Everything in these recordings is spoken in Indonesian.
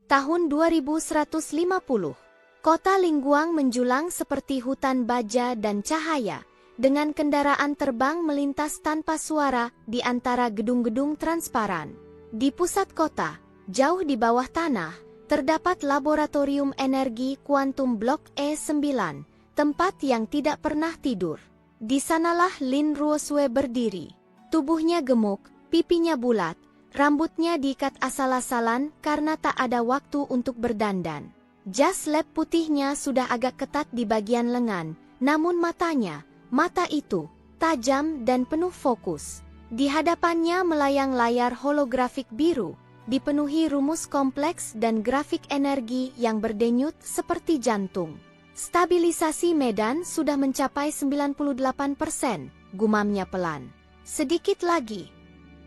Tahun 2150. Kota Lingguang menjulang seperti hutan baja dan cahaya, dengan kendaraan terbang melintas tanpa suara di antara gedung-gedung transparan. Di pusat kota, jauh di bawah tanah, terdapat laboratorium energi kuantum blok E9, tempat yang tidak pernah tidur. Di sanalah Lin Ruosue berdiri. Tubuhnya gemuk, pipinya bulat, rambutnya diikat asal-asalan karena tak ada waktu untuk berdandan. Jas lab putihnya sudah agak ketat di bagian lengan, namun mata itu, tajam dan penuh fokus. Di hadapannya melayang layar holografik biru, dipenuhi rumus kompleks dan grafik energi yang berdenyut seperti jantung. Stabilisasi medan sudah mencapai 98%, gumamnya pelan. Sedikit lagi.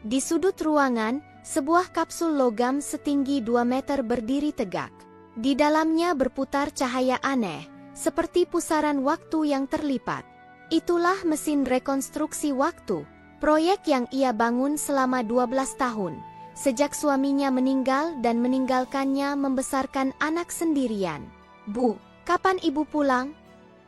Di sudut ruangan, sebuah kapsul logam setinggi 2 meter berdiri tegak. Di dalamnya berputar cahaya aneh, seperti pusaran waktu yang terlipat. Itulah mesin rekonstruksi waktu, proyek yang ia bangun selama 12 tahun, sejak suaminya meninggal dan meninggalkannya membesarkan anak sendirian. "Bu, kapan ibu pulang?"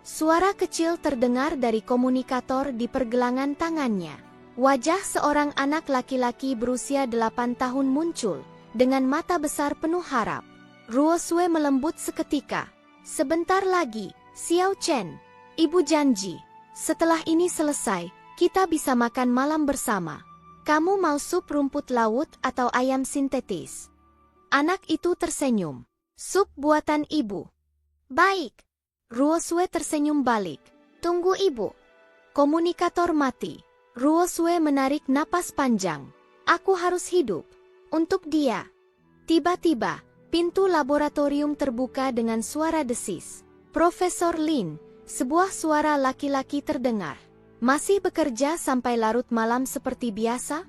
Suara kecil terdengar dari komunikator di pergelangan tangannya. Wajah seorang anak laki-laki berusia 8 tahun muncul, dengan mata besar penuh harap. Ruosue melembut seketika. "Sebentar lagi, Xiao Chen. Ibu janji, setelah ini selesai, kita bisa makan malam bersama. Kamu mau sup rumput laut atau ayam sintetis?" Anak itu tersenyum. "Sup buatan ibu." "Baik." Ruosue tersenyum balik. "Tunggu ibu." Komunikator mati. Ruosue menarik napas panjang. "Aku harus hidup. Untuk dia." Tiba-tiba, pintu laboratorium terbuka dengan suara desis. "Profesor Lin," sebuah suara laki-laki terdengar. "Masih bekerja sampai larut malam seperti biasa?"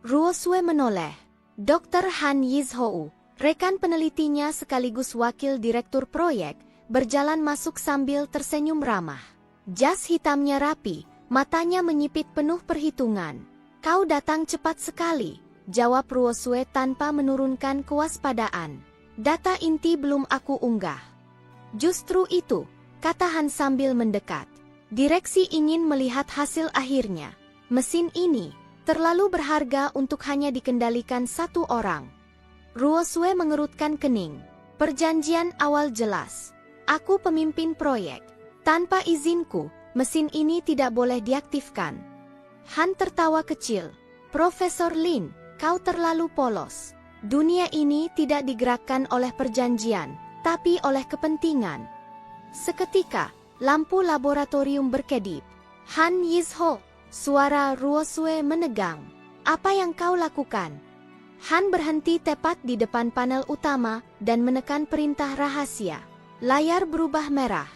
Ruosue menoleh. Dr. Han Yizhou, rekan penelitinya sekaligus wakil direktur proyek, berjalan masuk sambil tersenyum ramah. Jas hitamnya rapi, matanya menyipit penuh perhitungan. "Kau datang cepat sekali," jawab Ruosue tanpa menurunkan kewaspadaan. "Data inti belum aku unggah." "Justru itu," kata Han sambil mendekat. "Direksi ingin melihat hasil akhirnya. Mesin ini terlalu berharga untuk hanya dikendalikan satu orang." Ruosue mengerutkan kening. "Perjanjian awal jelas. Aku pemimpin proyek. Tanpa izinku, mesin ini tidak boleh diaktifkan." Han tertawa kecil. "Profesor Lin, kau terlalu polos. Dunia ini tidak digerakkan oleh perjanjian, tapi oleh kepentingan." Seketika, lampu laboratorium berkedip. "Han Yizhou," suara Ruosue menegang. "Apa yang kau lakukan?" Han berhenti tepat di depan panel utama dan menekan perintah rahasia. Layar berubah merah.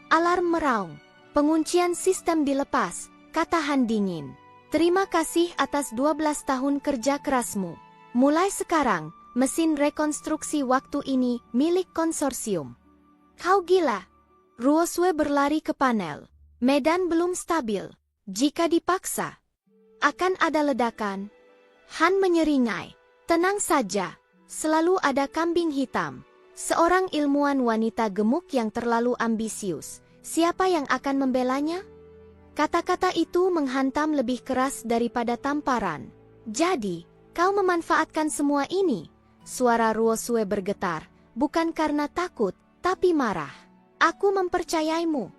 Alarm meraung. "Penguncian sistem dilepas," kata Han dingin. "Terima kasih atas 12 tahun kerja kerasmu. Mulai sekarang, mesin rekonstruksi waktu ini milik konsorsium." "Kau gila." Ruosue berlari ke panel. Medan belum stabil. Jika dipaksa, akan ada ledakan. Han menyeringai. "Tenang saja, selalu ada kambing hitam. Seorang ilmuwan wanita gemuk yang terlalu ambisius. Siapa yang akan membelanya?" Kata-kata itu menghantam lebih keras daripada tamparan. "Jadi, kau memanfaatkan semua ini?" Suara Ruosue bergetar, bukan karena takut, tapi marah. "Aku mempercayaimu."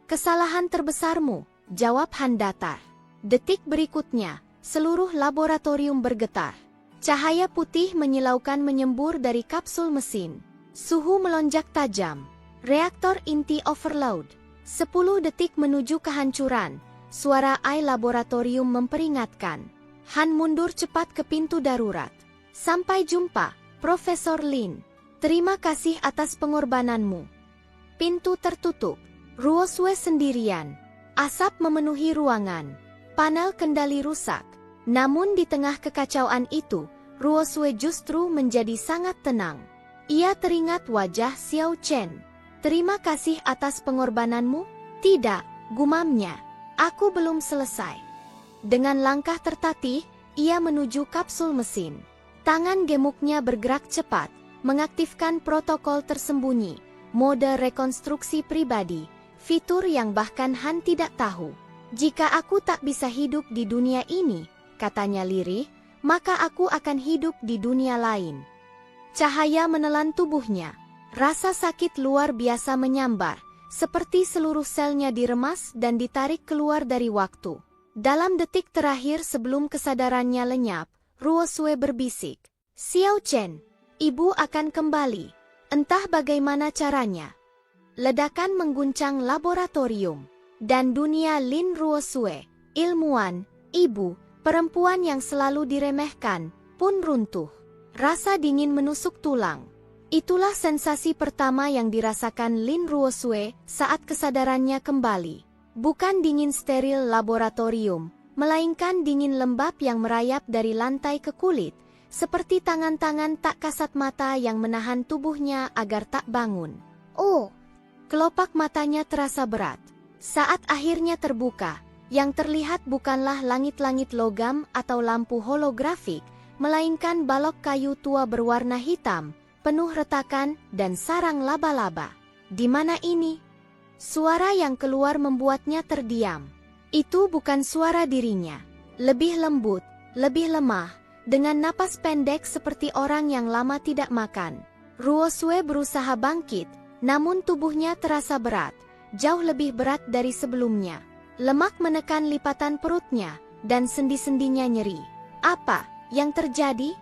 "Kesalahan terbesarmu," jawab Han datar. Detik berikutnya, seluruh laboratorium bergetar. Cahaya putih menyilaukan menyembur dari kapsul mesin. Suhu melonjak tajam. Reaktor inti overload. 10 detik menuju kehancuran. Suara AI laboratorium memperingatkan. Han mundur cepat ke pintu darurat. "Sampai jumpa, Profesor Lin. Terima kasih atas pengorbananmu." Pintu tertutup. Ruosue sendirian. Asap memenuhi ruangan. Panel kendali rusak. Namun di tengah kekacauan itu, Ruosue justru menjadi sangat tenang. Ia teringat wajah Xiao Chen. "Terima kasih atas pengorbananmu?" "Tidak," gumamnya. "Aku belum selesai." Dengan langkah tertatih, ia menuju kapsul mesin. Tangan gemuknya bergerak cepat, mengaktifkan protokol tersembunyi, mode rekonstruksi pribadi, fitur yang bahkan Han tidak tahu. Jika aku tak bisa hidup di dunia ini, katanya lirih, maka aku akan hidup di dunia lain. Cahaya menelan tubuhnya. Rasa sakit luar biasa menyambar, seperti seluruh selnya diremas dan ditarik keluar dari waktu. Dalam detik terakhir sebelum kesadarannya lenyap, Ruosue berbisik, "Xiao Chen, ibu akan kembali. Entah bagaimana caranya." Ledakan mengguncang laboratorium dan dunia Lin Ruosue, ilmuwan, ibu, perempuan yang selalu diremehkan, pun runtuh. Rasa dingin menusuk tulang. Itulah sensasi pertama yang dirasakan Lin Ruosue saat kesadarannya kembali. Bukan dingin steril laboratorium, melainkan dingin lembab yang merayap dari lantai ke kulit, seperti tangan-tangan tak kasat mata yang menahan tubuhnya agar tak bangun. Oh! Kelopak matanya terasa berat. Saat akhirnya terbuka, yang terlihat bukanlah langit-langit logam atau lampu holografik, melainkan balok kayu tua berwarna hitam, penuh retakan dan sarang laba-laba. Di mana ini? Suara yang keluar membuatnya terdiam. Itu bukan suara dirinya. Lebih lembut, lebih lemah, dengan napas pendek seperti orang yang lama tidak makan. Ruosue berusaha bangkit, namun tubuhnya terasa berat, jauh lebih berat dari sebelumnya. Lemak menekan lipatan perutnya, dan sendi-sendinya nyeri. Apa yang terjadi?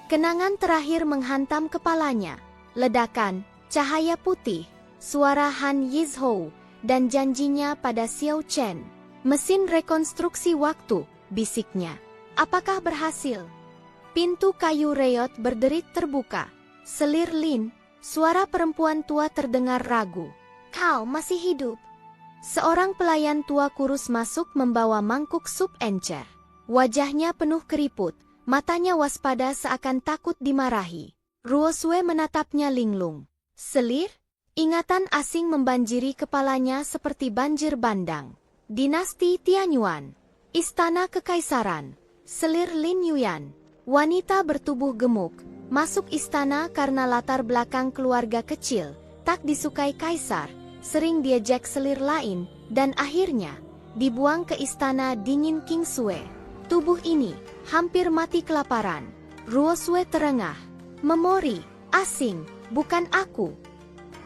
Kenangan terakhir menghantam kepalanya. Ledakan, cahaya putih, suara Han Yizhou, dan janjinya pada Xiao Chen. "Mesin rekonstruksi waktu," bisiknya. "Apakah berhasil?" Pintu kayu reot berderit terbuka. "Selir Lin," suara perempuan tua terdengar ragu. "Kau masih hidup?" Seorang pelayan tua kurus masuk membawa mangkuk sup encer. Wajahnya penuh keriput. Matanya waspada seakan takut dimarahi. Ruosue menatapnya linglung. "Selir?" Ingatan asing membanjiri kepalanya seperti banjir bandang. Dinasti Tianyuan. Istana Kekaisaran. Selir Lin Yuyan. Wanita bertubuh gemuk. Masuk istana karena latar belakang keluarga kecil. Tak disukai kaisar. Sering diejek selir lain. Dan akhirnya, dibuang ke istana dingin Kingsue. Tubuh ini hampir mati kelaparan. Ruosue terengah. "Memori asing, bukan aku."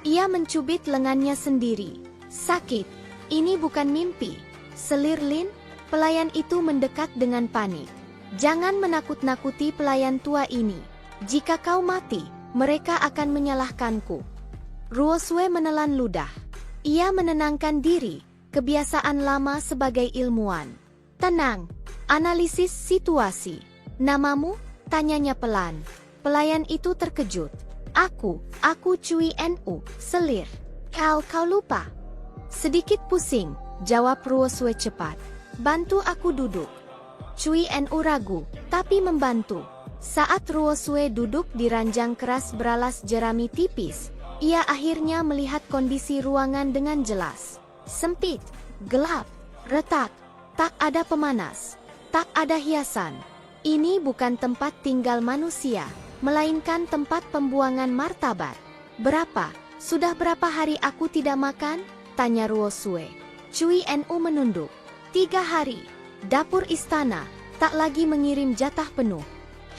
Ia mencubit lengannya sendiri. "Sakit, ini bukan mimpi." "Selir Lin," pelayan itu mendekat dengan panik. "Jangan menakut-nakuti pelayan tua ini. Jika kau mati, mereka akan menyalahkanku." Ruosue menelan ludah. Ia menenangkan diri, kebiasaan lama sebagai ilmuwan. "Tenang, analisis situasi. Namamu?" tanyanya pelan. Pelayan itu terkejut. Aku Cui Nu, Selir." Kau lupa?" "Sedikit pusing," jawab Ruosue cepat. "Bantu aku duduk." Cui Nu ragu, tapi membantu. Saat Ruosue duduk di ranjang keras beralas jerami tipis, ia akhirnya melihat kondisi ruangan dengan jelas. Sempit, gelap, retak. Tak ada pemanas, tak ada hiasan. Ini bukan tempat tinggal manusia, melainkan tempat pembuangan martabat. Sudah berapa hari aku tidak makan?" tanya Ruosue. Cui Nu menunduk. 3 hari. Dapur istana tak lagi mengirim jatah penuh.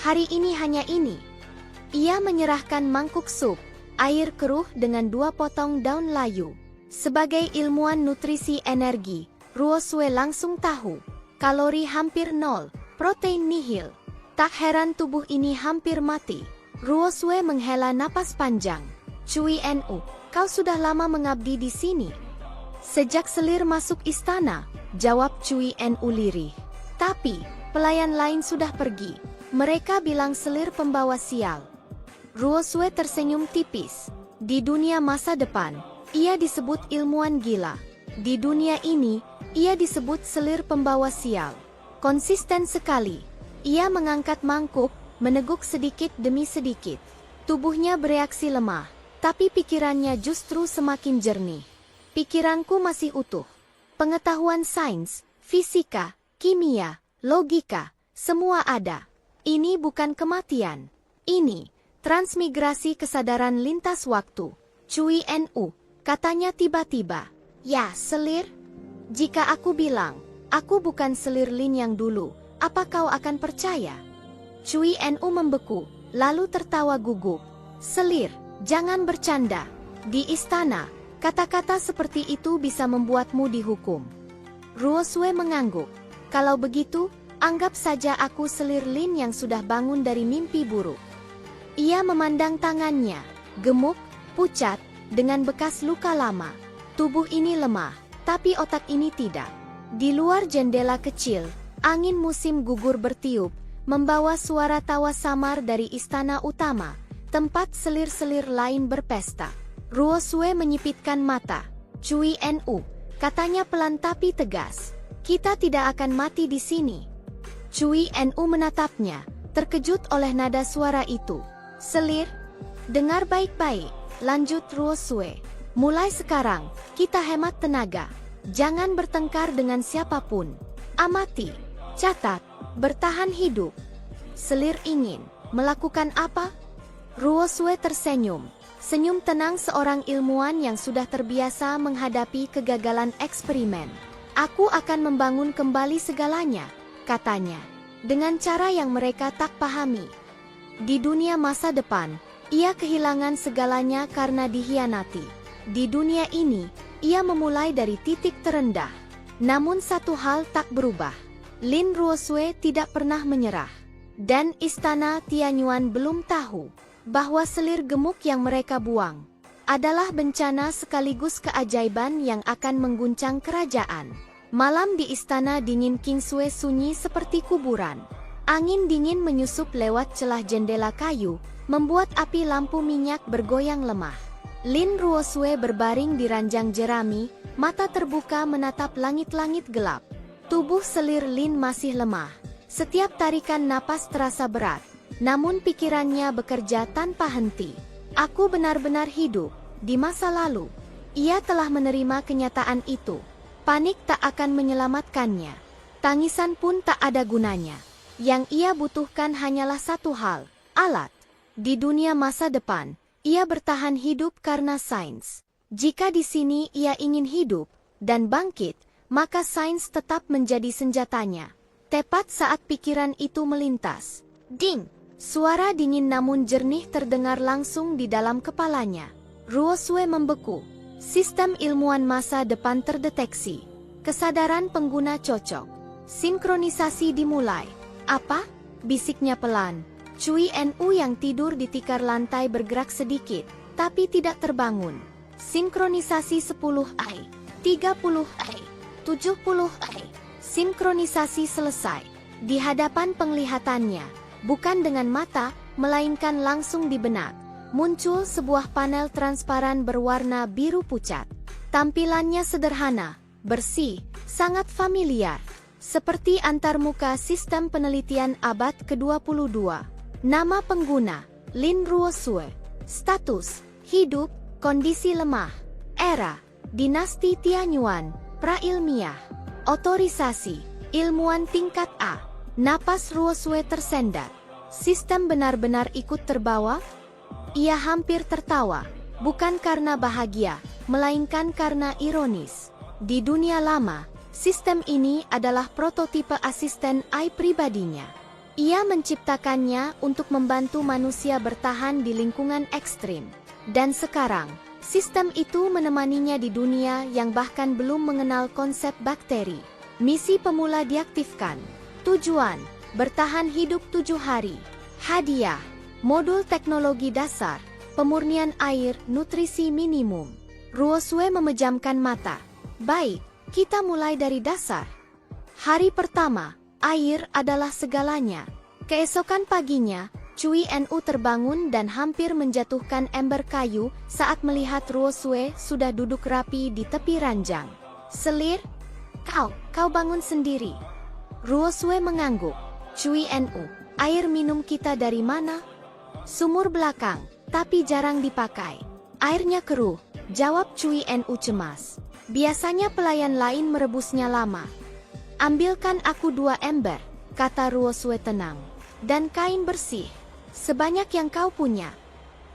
Hari ini hanya ini. Ia menyerahkan mangkuk sup, air keruh dengan 2 potong daun layu. Sebagai ilmuwan nutrisi energi, Ruosue langsung tahu, kalori hampir 0, protein nihil. Tak heran tubuh ini hampir mati. Ruosue menghela napas panjang. "Cui Nu, kau sudah lama mengabdi di sini?" "Sejak Selir masuk istana," jawab Cui Nu lirih. "Tapi, pelayan lain sudah pergi. Mereka bilang Selir pembawa sial." Ruosue tersenyum tipis. Di dunia masa depan, ia disebut ilmuwan gila. Di dunia ini, ia disebut Selir pembawa sial. Konsisten sekali. Ia mengangkat mangkuk, meneguk sedikit demi sedikit. Tubuhnya bereaksi lemah, tapi pikirannya justru semakin jernih. "Pikiranku masih utuh. Pengetahuan sains, fisika, kimia, logika, semua ada. Ini bukan kematian. Ini Transmigrasi kesadaran lintas waktu. Cui Nu, katanya tiba-tiba. Ya, selir? Jika aku bilang, aku bukan selir Lin yang dulu, apa kau akan percaya? Cui Nu membeku, lalu tertawa gugup. Selir, jangan bercanda. Di istana, kata-kata seperti itu bisa membuatmu dihukum. Ruo Sue mengangguk. Kalau begitu, anggap saja aku selir Lin yang sudah bangun dari mimpi buruk. Ia memandang tangannya, gemuk, pucat, dengan bekas luka lama. Tubuh ini lemah, tapi otak ini tidak. Di luar jendela kecil, angin musim gugur bertiup, membawa suara tawa samar dari istana utama, tempat selir-selir lain berpesta. Ruo Sue menyipitkan mata. Cui Nu, katanya pelan tapi tegas. Kita tidak akan mati di sini. Cui Nu menatapnya, terkejut oleh nada suara itu. Selir? Dengar baik-baik, lanjut Ruo Sue. Mulai sekarang, kita hemat tenaga. Jangan bertengkar dengan siapapun. Amati, catat, bertahan hidup. Selir ingin melakukan apa? Ruo Sue tersenyum. Senyum tenang seorang ilmuwan yang sudah terbiasa menghadapi kegagalan eksperimen. Aku akan membangun kembali segalanya, katanya, dengan cara yang mereka tak pahami. Di dunia masa depan, ia kehilangan segalanya karena dikhianati. Di dunia ini, ia memulai dari titik terendah. Namun satu hal tak berubah. Lin Ruo Sue tidak pernah menyerah. Dan istana Tianyuan belum tahu bahwa selir gemuk yang mereka buang adalah bencana sekaligus keajaiban yang akan mengguncang kerajaan. Malam di istana dingin Kingsue sunyi seperti kuburan. Angin dingin menyusup lewat celah jendela kayu, membuat api lampu minyak bergoyang lemah. Lin Ruo Sue berbaring di ranjang jerami, mata terbuka menatap langit-langit gelap. Tubuh selir Lin masih lemah. Setiap tarikan napas terasa berat, namun pikirannya bekerja tanpa henti. Aku benar-benar hidup. Di masa lalu, ia telah menerima kenyataan itu. Panik tak akan menyelamatkannya. Tangisan pun tak ada gunanya. Yang ia butuhkan hanyalah satu hal, alat. Di dunia masa depan, ia bertahan hidup karena sains. Jika di sini ia ingin hidup dan bangkit, maka sains tetap menjadi senjatanya. Tepat saat pikiran itu melintas, ding! Suara dingin namun jernih terdengar langsung di dalam kepalanya. Ruo Sue membeku. Sistem ilmuwan masa depan terdeteksi. Kesadaran pengguna cocok. Sinkronisasi dimulai. Apa? Bisiknya pelan. Cui Nu yang tidur di tikar lantai bergerak sedikit, tapi tidak terbangun. Sinkronisasi 10 ai, 30 ai, 70 ai. Sinkronisasi selesai. Di hadapan penglihatannya, bukan dengan mata, melainkan langsung di benak, muncul sebuah panel transparan berwarna biru pucat. Tampilannya sederhana, bersih, sangat familiar. Seperti antarmuka sistem penelitian abad ke-22. Nama pengguna, Lin Ruo Sue. Status, hidup, kondisi lemah. Era, dinasti Tianyuan, prailmiah. Otorisasi, ilmuwan tingkat A. Napas Ruo Sue tersendat. Sistem benar-benar ikut terbawa? Ia hampir tertawa, bukan karena bahagia, melainkan karena ironis. Di dunia lama, sistem ini adalah prototipe asisten AI pribadinya. Ia menciptakannya untuk membantu manusia bertahan di lingkungan ekstrim. Dan sekarang, sistem itu menemaninya di dunia yang bahkan belum mengenal konsep bakteri. Misi pemula diaktifkan. Tujuan, bertahan hidup 7 hari. Hadiah, modul teknologi dasar, pemurnian air, nutrisi minimum. Ruo Sue memejamkan mata. Baik, kita mulai dari dasar. Hari pertama, air adalah segalanya. Keesokan paginya, Cui Nu terbangun dan hampir menjatuhkan ember kayu saat melihat Ruo Sue sudah duduk rapi di tepi ranjang. Selir? Kau bangun sendiri. Ruo Sue mengangguk. Cui Nu, air minum kita dari mana? Sumur belakang, tapi jarang dipakai. Airnya keruh, jawab Cui Nu cemas. Biasanya pelayan lain merebusnya lama. Ambilkan aku 2 ember, kata Ruo Sue tenang. Dan kain bersih. Sebanyak yang kau punya.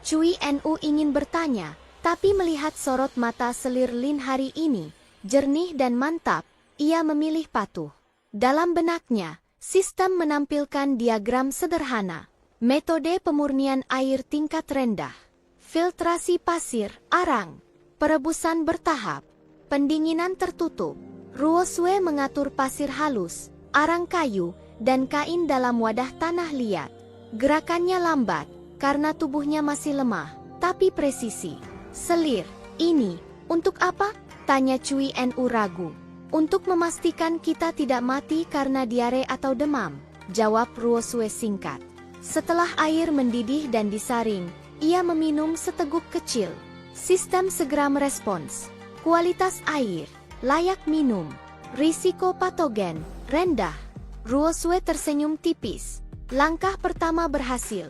Cui Nu ingin bertanya, tapi melihat sorot mata selir Lin hari ini, jernih dan mantap, ia memilih patuh. Dalam benaknya, sistem menampilkan diagram sederhana. Metode pemurnian air tingkat rendah. Filtrasi pasir, arang. Perebusan bertahap. Pendinginan tertutup. Ruosue mengatur pasir halus, arang kayu, dan kain dalam wadah tanah liat. Gerakannya lambat, karena tubuhnya masih lemah, tapi presisi. Selir, ini, untuk apa? Tanya Cui Nu ragu. Untuk memastikan kita tidak mati karena diare atau demam, jawab Ruosue singkat. Setelah air mendidih dan disaring, ia meminum seteguk kecil. Sistem segera merespons. Kualitas air, layak minum. Risiko patogen, rendah. Ruosue tersenyum tipis. Langkah pertama berhasil.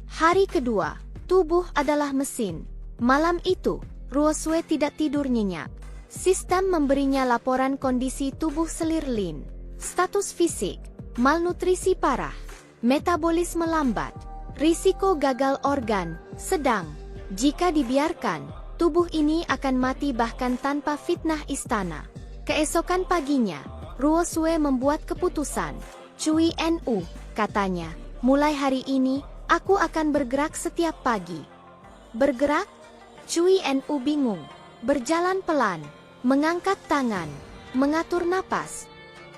Hari kedua, tubuh adalah mesin. Malam itu, Ruosue tidak tidur nyenyak. Sistem memberinya laporan kondisi tubuh selir Lin. Status fisik, malnutrisi parah. Metabolisme lambat. Risiko gagal organ, sedang. Jika dibiarkan, tubuh ini akan mati bahkan tanpa fitnah istana. Keesokan paginya, Ruosue membuat keputusan. Cui Nu, katanya, mulai hari ini, aku akan bergerak setiap pagi. Bergerak? Cui Nu bingung. Berjalan pelan, mengangkat tangan, mengatur napas.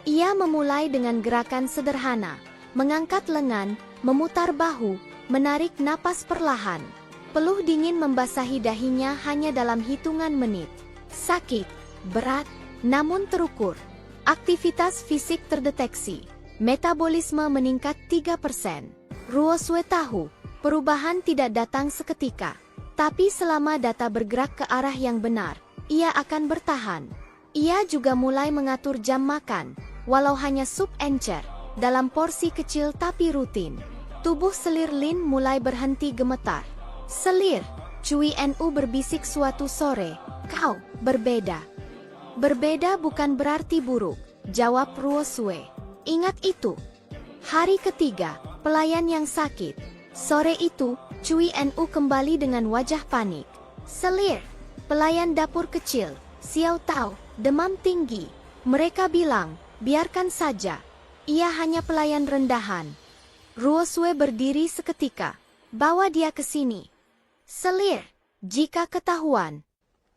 Ia memulai dengan gerakan sederhana, mengangkat lengan, memutar bahu, menarik napas perlahan. Peluh dingin membasahi dahinya hanya dalam hitungan menit. Sakit, berat, namun terukur. Aktivitas fisik terdeteksi. Metabolisme meningkat 3%. Ruosue tahu, perubahan tidak datang seketika. Tapi selama data bergerak ke arah yang benar, ia akan bertahan. Ia juga mulai mengatur jam makan, walau hanya sup encer, dalam porsi kecil tapi rutin. Tubuh selir Lin mulai berhenti gemetar. Selir, Cui Nu berbisik suatu sore, kau berbeda. Berbeda bukan berarti buruk, jawab Ruosue. Ingat itu. Hari ketiga, pelayan yang sakit. Sore itu, Cui Nu kembali dengan wajah panik. Selir, pelayan dapur kecil, Xiao Tao, demam tinggi. Mereka bilang, biarkan saja. Ia hanya pelayan rendahan. Ruosue berdiri seketika. Bawa dia ke sini. Selir, jika ketahuan,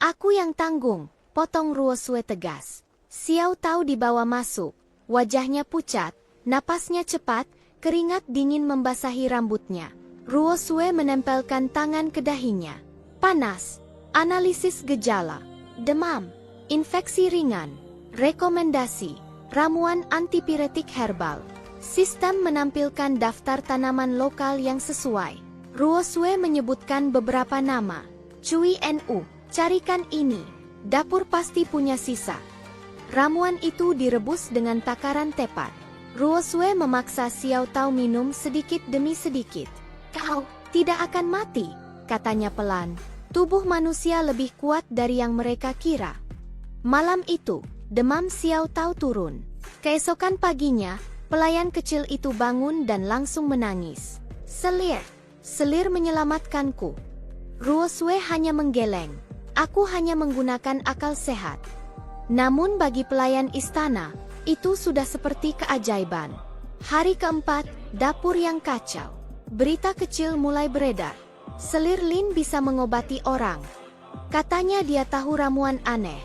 aku yang tanggung, potong Ruosue tegas. Xiao Tao dibawa masuk. Wajahnya pucat, napasnya cepat, keringat dingin membasahi rambutnya. Ruosue menempelkan tangan ke dahinya. Panas. Analisis gejala. Demam. Infeksi ringan. Rekomendasi. Ramuan antipiretik herbal. Sistem menampilkan daftar tanaman lokal yang sesuai. Ruosue menyebutkan beberapa nama. Cui Nu, carikan ini. Dapur pasti punya sisa. Ramuan itu direbus dengan takaran tepat. Ruosue memaksa Xiao Tao minum sedikit demi sedikit. Kau tidak akan mati, katanya pelan. Tubuh manusia lebih kuat dari yang mereka kira. Malam itu, demam Xiao Tao turun. Keesokan paginya, pelayan kecil itu bangun dan langsung menangis. Selir, selir menyelamatkanku. Ruosue hanya menggeleng. Aku hanya menggunakan akal sehat. Namun bagi pelayan istana, itu sudah seperti keajaiban. Hari keempat, dapur yang kacau. Berita kecil mulai beredar. Selir Lin bisa mengobati orang. Katanya dia tahu ramuan aneh.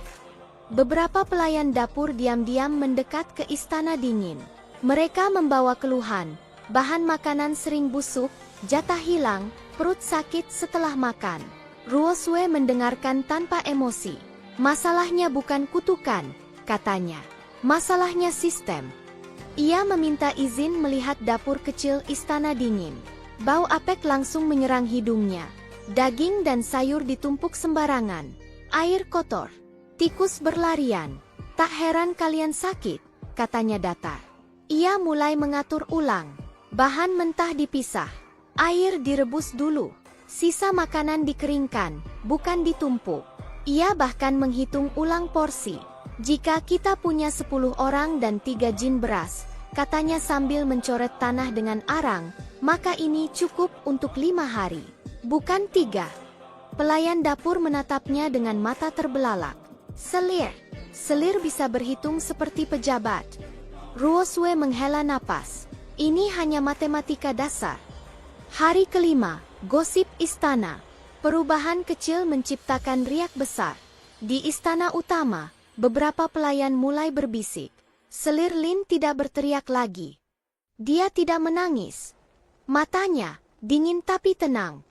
Beberapa pelayan dapur diam-diam mendekat ke istana dingin. Mereka membawa keluhan. Bahan makanan sering busuk, jatah hilang, perut sakit setelah makan. Ruosue mendengarkan tanpa emosi. Masalahnya bukan kutukan, katanya. Masalahnya sistem. Ia meminta izin melihat dapur kecil istana dingin. Bau apek langsung menyerang hidungnya. Daging dan sayur ditumpuk sembarangan. Air kotor. Tikus berlarian. Tak heran kalian sakit, katanya datar. Ia mulai mengatur ulang. Bahan mentah dipisah. Air direbus dulu. Sisa makanan dikeringkan, bukan ditumpuk. Ia bahkan menghitung ulang porsi. Jika kita punya 10 orang dan 3 jin beras, katanya sambil mencoret tanah dengan arang, maka ini cukup untuk 5 hari. Bukan 3. Pelayan dapur menatapnya dengan mata terbelalak. Selir. Selir bisa berhitung seperti pejabat. Ruosue menghela napas. Ini hanya matematika dasar. Hari kelima, gosip istana. Perubahan kecil menciptakan riak besar. Di istana utama, beberapa pelayan mulai berbisik. Selir Lin tidak berteriak lagi. Dia tidak menangis. Matanya dingin tapi tenang.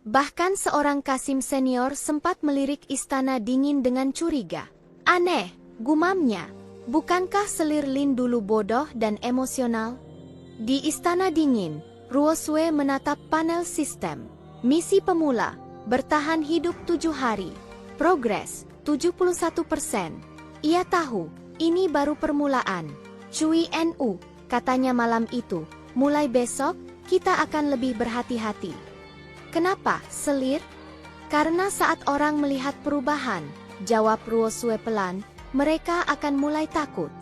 Bahkan seorang Kasim senior sempat melirik istana dingin dengan curiga. Aneh, gumamnya. Bukankah Selir Lin dulu bodoh dan emosional? Di istana dingin, Ruosue menatap panel sistem. Misi pemula, bertahan hidup 7 hari. Progres, 71%. Ia tahu, ini baru permulaan. Cui Nu, katanya malam itu, mulai besok, kita akan lebih berhati-hati. Kenapa, Selir? Karena saat orang melihat perubahan, jawab Ruosue pelan, mereka akan mulai takut.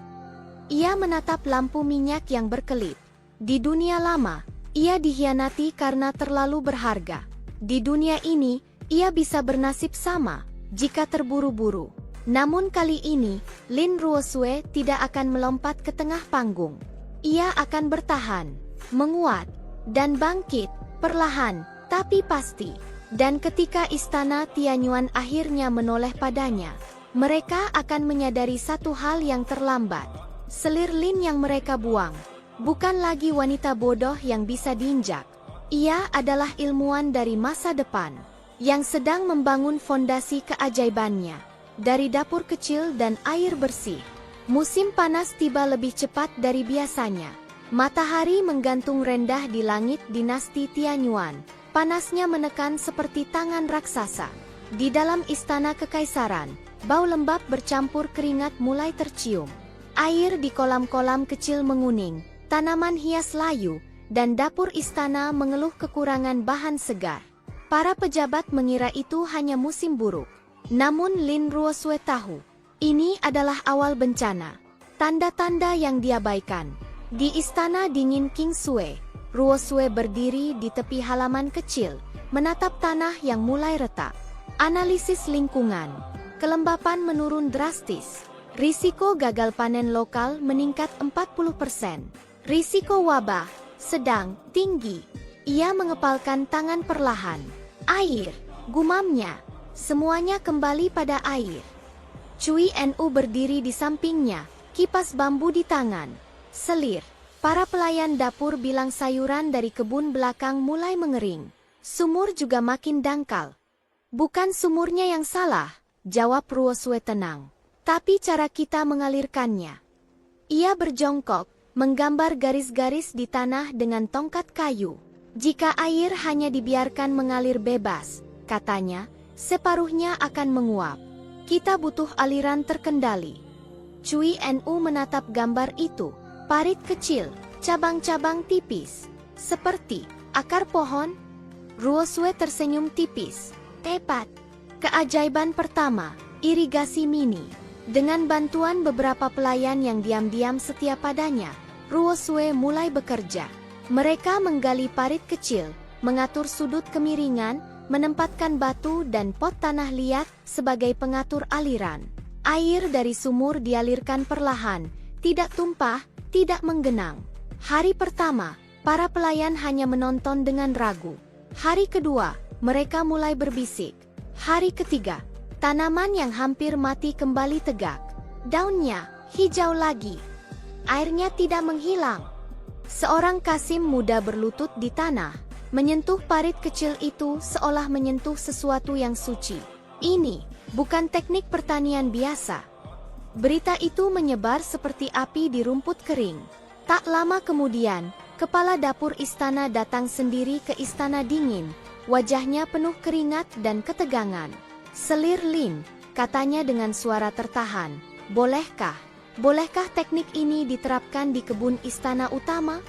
Ia menatap lampu minyak yang berkelip. Di dunia lama, ia dikhianati karena terlalu berharga. Di dunia ini, ia bisa bernasib sama, jika terburu-buru. Namun kali ini, Lin Ruosue tidak akan melompat ke tengah panggung. Ia akan bertahan, menguat, dan bangkit, perlahan, tapi pasti. Dan ketika istana Tianyuan akhirnya menoleh padanya, mereka akan menyadari satu hal yang terlambat. Selir Lin yang mereka buang, bukan lagi wanita bodoh yang bisa diinjak. Ia adalah ilmuwan dari masa depan, yang sedang membangun fondasi keajaibannya. Dari dapur kecil dan air bersih, musim panas tiba lebih cepat dari biasanya. Matahari menggantung rendah di langit dinasti Tianyuan. Panasnya menekan seperti tangan raksasa. Di dalam istana kekaisaran, bau lembab bercampur keringat mulai tercium. Air di kolam-kolam kecil menguning, tanaman hias layu, dan dapur istana mengeluh kekurangan bahan segar. Para pejabat mengira itu hanya musim buruk. Namun Lin Ruosue tahu, ini adalah awal bencana. Tanda-tanda yang diabaikan. Di istana dingin King Sui, Ruosue berdiri di tepi halaman kecil, menatap tanah yang mulai retak. Analisis lingkungan. Kelembapan menurun drastis. Risiko gagal panen lokal meningkat 40%. Risiko wabah sedang, tinggi. Ia mengepalkan tangan perlahan. Air, gumamnya. Semuanya kembali pada air. Cui Nu berdiri di sampingnya, kipas bambu di tangan. Selir. Para pelayan dapur bilang sayuran dari kebun belakang mulai mengering. Sumur juga makin dangkal. Bukan sumurnya yang salah, jawab Ruosue tenang. Tapi cara kita mengalirkannya. Ia berjongkok, menggambar garis-garis di tanah dengan tongkat kayu. Jika air hanya dibiarkan mengalir bebas, katanya, separuhnya akan menguap. Kita butuh aliran terkendali. Cui Nu menatap gambar itu. Parit kecil, cabang-cabang tipis. Seperti akar pohon. Ruosue tersenyum tipis. Tepat. Keajaiban pertama, irigasi mini. Dengan bantuan beberapa pelayan yang diam-diam setia padanya, Ruosue mulai bekerja. Mereka menggali parit kecil, mengatur sudut kemiringan, menempatkan batu dan pot tanah liat sebagai pengatur aliran. Air dari sumur dialirkan perlahan, tidak tumpah, tidak menggenang. Hari pertama, para pelayan hanya menonton dengan ragu. Hari kedua, mereka mulai berbisik. Hari ketiga, tanaman yang hampir mati kembali tegak. Daunnya hijau lagi. Airnya tidak menghilang. Seorang Kasim muda berlutut di tanah, menyentuh parit kecil itu seolah menyentuh sesuatu yang suci. Ini bukan teknik pertanian biasa. Berita itu menyebar seperti api di rumput kering. Tak lama kemudian, kepala dapur istana datang sendiri ke istana dingin. Wajahnya penuh keringat dan ketegangan. Selir Lin, katanya dengan suara tertahan. Bolehkah teknik ini diterapkan di kebun istana utama?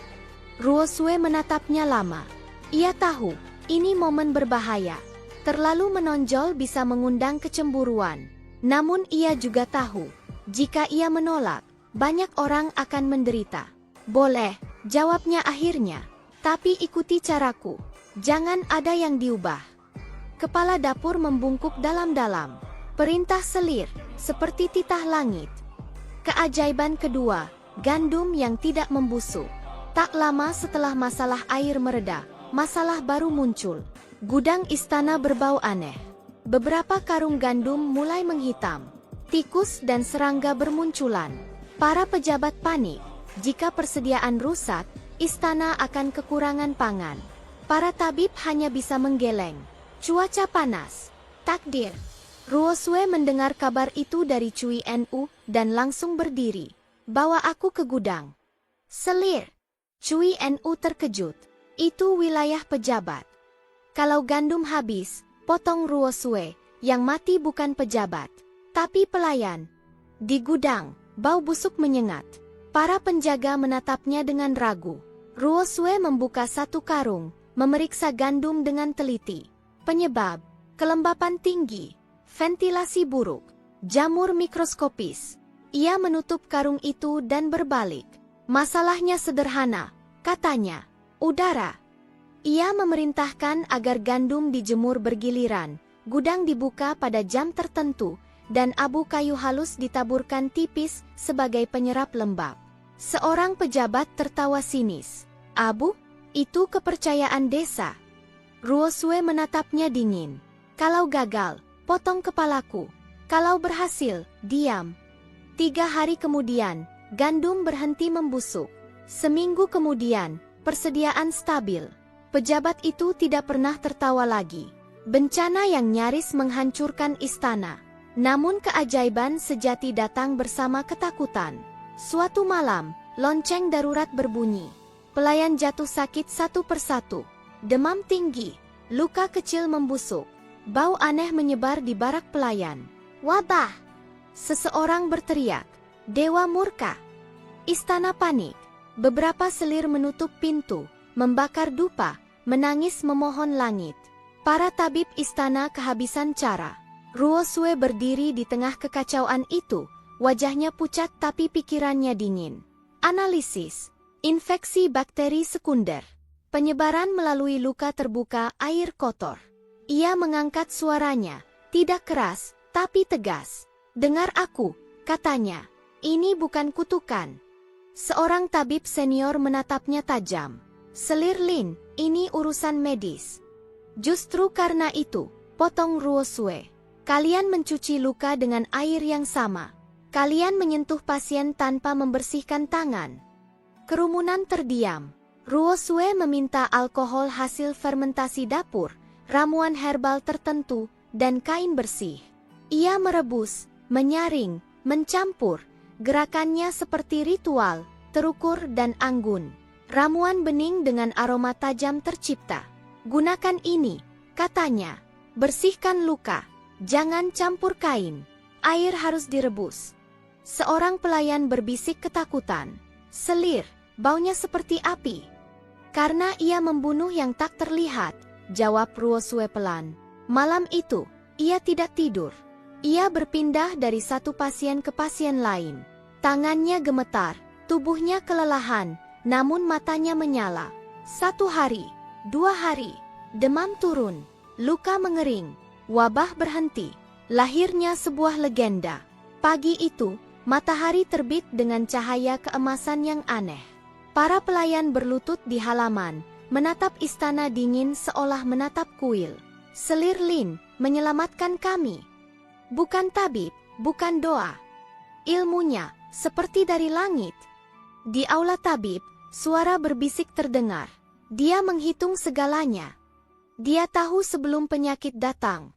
Ruosue menatapnya lama. Ia tahu, ini momen berbahaya. Terlalu menonjol bisa mengundang kecemburuan. Namun ia juga tahu, jika ia menolak, banyak orang akan menderita. Boleh, jawabnya akhirnya. Tapi ikuti caraku. Jangan ada yang diubah. Kepala dapur membungkuk dalam-dalam. Perintah selir, seperti titah langit. Keajaiban kedua, gandum yang tidak membusuk. Tak lama setelah masalah air mereda, masalah baru muncul. Gudang istana berbau aneh. Beberapa karung gandum mulai menghitam. Tikus dan serangga bermunculan. Para pejabat panik. Jika persediaan rusak, istana akan kekurangan pangan. Para tabib hanya bisa menggeleng. Cuaca panas. Takdir. Ruosue mendengar kabar itu dari Cui Nu dan langsung berdiri. Bawa aku ke gudang. Selir. Cui Nu terkejut. Itu wilayah pejabat. Kalau gandum habis, potong Ruosue. Yang mati bukan pejabat, tapi pelayan. Di gudang, bau busuk menyengat. Para penjaga menatapnya dengan ragu. Ruosue membuka satu karung, memeriksa gandum dengan teliti. Penyebab, kelembapan tinggi, ventilasi buruk, jamur mikroskopis. Ia menutup karung itu dan berbalik. Masalahnya sederhana, katanya. Udara. Ia memerintahkan agar gandum dijemur bergiliran, gudang dibuka pada jam tertentu, dan abu kayu halus ditaburkan tipis sebagai penyerap lembab. Seorang pejabat tertawa sinis. Abu? Itu kepercayaan desa. Ruosue menatapnya dingin. Kalau gagal, potong kepalaku. Kalau berhasil, diam. 3 hari kemudian, gandum berhenti membusuk. Seminggu kemudian, persediaan stabil. Pejabat itu tidak pernah tertawa lagi. Bencana yang nyaris menghancurkan istana. Namun keajaiban sejati datang bersama ketakutan. Suatu malam, lonceng darurat berbunyi. Pelayan jatuh sakit satu persatu. Demam tinggi, luka kecil membusuk. Bau aneh menyebar di barak pelayan. Wabah! Seseorang berteriak. Dewa murka. Istana panik. Beberapa selir menutup pintu, membakar dupa, menangis memohon langit. Para tabib istana kehabisan cara. Ruosue berdiri di tengah kekacauan itu, wajahnya pucat tapi pikirannya dingin. Analisis. Infeksi bakteri sekunder. Penyebaran melalui luka terbuka air kotor. Ia mengangkat suaranya, tidak keras, tapi tegas. Dengar aku, katanya. Ini bukan kutukan. Seorang tabib senior menatapnya tajam. Selir Lin, ini urusan medis. Justru karena itu, potong Ruosue. Kalian mencuci luka dengan air yang sama. Kalian menyentuh pasien tanpa membersihkan tangan. Kerumunan terdiam. Ruosue meminta alkohol hasil fermentasi dapur, ramuan herbal tertentu, dan kain bersih. Ia merebus, menyaring, mencampur. Gerakannya seperti ritual, terukur dan anggun. Ramuan bening dengan aroma tajam tercipta. Gunakan ini, katanya. Bersihkan luka. Jangan campur kain. Air harus direbus. Seorang pelayan berbisik ketakutan. Selir, baunya seperti api. Karena ia membunuh yang tak terlihat, jawab Ruosue pelan. Malam itu, ia tidak tidur. Ia berpindah dari satu pasien ke pasien lain. Tangannya gemetar, tubuhnya kelelahan, namun matanya menyala. 1 hari, 2 hari, demam turun, luka mengering, wabah berhenti. Lahirnya sebuah legenda. Pagi itu, matahari terbit dengan cahaya keemasan yang aneh. Para pelayan berlutut di halaman, menatap istana dingin seolah menatap kuil. Selir Lin, menyelamatkan kami. Bukan tabib, bukan doa. Ilmunya, seperti dari langit. Di aula tabib, suara berbisik terdengar. Dia menghitung segalanya. Dia tahu sebelum penyakit datang.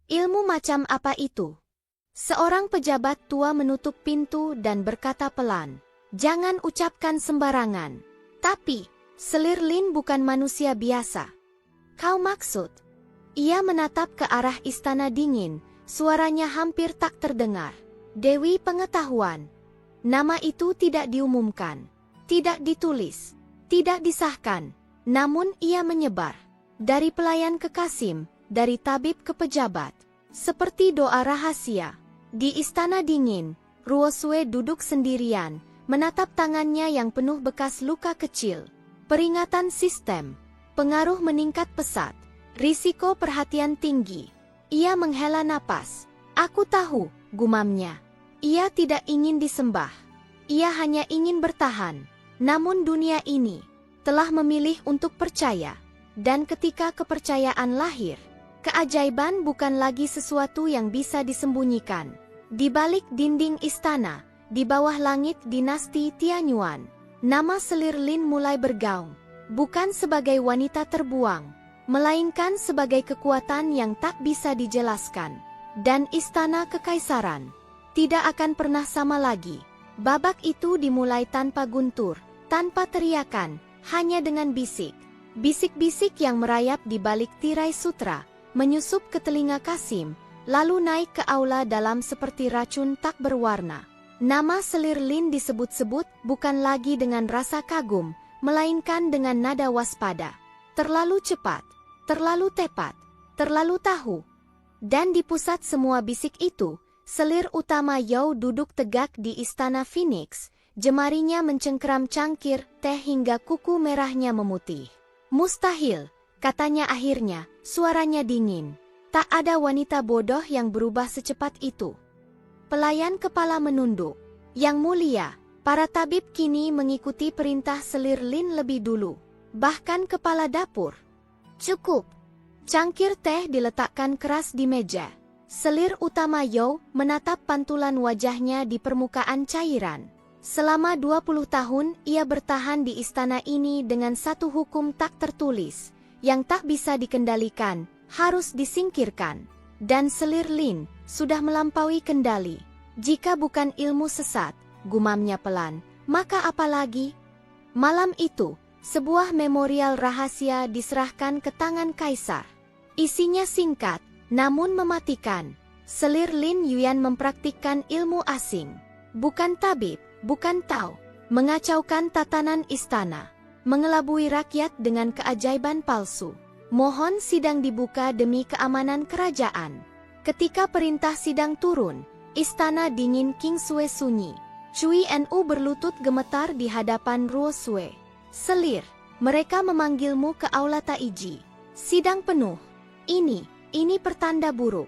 Ilmu macam apa itu? Seorang pejabat tua menutup pintu dan berkata pelan. Jangan ucapkan sembarangan. Tapi, Selir Lin bukan manusia biasa. Kau maksud? Ia menatap ke arah istana dingin, suaranya hampir tak terdengar. Dewi Pengetahuan. Nama itu tidak diumumkan, tidak ditulis, tidak disahkan. Namun ia menyebar. Dari pelayan ke Kasim, dari tabib ke pejabat. Seperti doa rahasia. Di istana dingin, Ruosue duduk sendirian, menatap tangannya yang penuh bekas luka kecil. Peringatan sistem. Pengaruh meningkat pesat. Risiko perhatian tinggi. Ia menghela napas. Aku tahu, gumamnya. Ia tidak ingin disembah. Ia hanya ingin bertahan. Namun dunia ini telah memilih untuk percaya. Dan ketika kepercayaan lahir, keajaiban bukan lagi sesuatu yang bisa disembunyikan. Di balik dinding istana, di bawah langit dinasti Tianyuan, nama Selir Lin mulai bergaung. Bukan sebagai wanita terbuang, melainkan sebagai kekuatan yang tak bisa dijelaskan. Dan istana kekaisaran tidak akan pernah sama lagi. Babak itu dimulai tanpa guntur, tanpa teriakan, hanya dengan bisik. Bisik-bisik yang merayap di balik tirai sutra, menyusup ke telinga Kasim, lalu naik ke aula dalam seperti racun tak berwarna. Nama Selir Lin disebut-sebut bukan lagi dengan rasa kagum, melainkan dengan nada waspada. Terlalu cepat, terlalu tepat, terlalu tahu. Dan di pusat semua bisik itu, Selir utama Yao duduk tegak di istana Phoenix, jemarinya mencengkeram cangkir teh hingga kuku merahnya memutih. Mustahil, katanya akhirnya, suaranya dingin. Tak ada wanita bodoh yang berubah secepat itu. Pelayan kepala menunduk. Yang mulia, para tabib kini mengikuti perintah Selir Lin lebih dulu. Bahkan kepala dapur. Cukup. Cangkir teh diletakkan keras di meja. Selir utama Yao menatap pantulan wajahnya di permukaan cairan. Selama 20 tahun ia bertahan di istana ini dengan satu hukum tak tertulis, yang tak bisa dikendalikan, harus disingkirkan. Dan Selir Lin sudah melampaui kendali. Jika bukan ilmu sesat, gumamnya pelan, maka apa lagi? Malam itu, sebuah memorial rahasia diserahkan ke tangan kaisar. Isinya singkat, namun mematikan. Selir Lin Yuan mempraktikkan ilmu asing. Bukan tabib, bukan tao. Mengacaukan tatanan istana. Mengelabui rakyat dengan keajaiban palsu. Mohon sidang dibuka demi keamanan kerajaan. Ketika perintah sidang turun, istana dingin King Sui sunyi. Cui Nu berlutut gemetar di hadapan Ruo Sui. Selir, mereka memanggilmu ke aula Taiji. Sidang penuh. Ini pertanda buruk.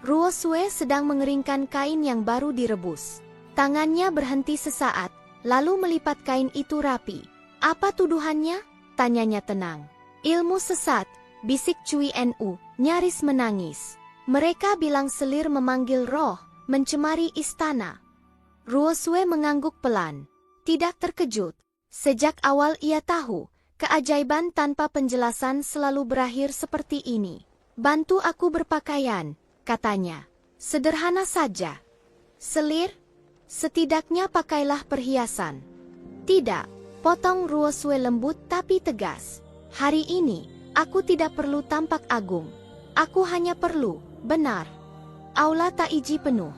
Ruo Sui sedang mengeringkan kain yang baru direbus. Tangannya berhenti sesaat, lalu melipat kain itu rapi. Apa tuduhannya? Tanyanya tenang. Ilmu sesat, bisik Cui Nu, nyaris menangis. Mereka bilang Selir memanggil roh, mencemari istana. Ruo Sui mengangguk pelan. Tidak terkejut. Sejak awal ia tahu, keajaiban tanpa penjelasan selalu berakhir seperti ini. Bantu aku berpakaian, katanya. Sederhana saja. Selir, setidaknya pakailah perhiasan. Tidak, potong Ruo Sui lembut tapi tegas. Hari ini, aku tidak perlu tampak agung. Aku hanya perlu, benar. Aula Taiji penuh.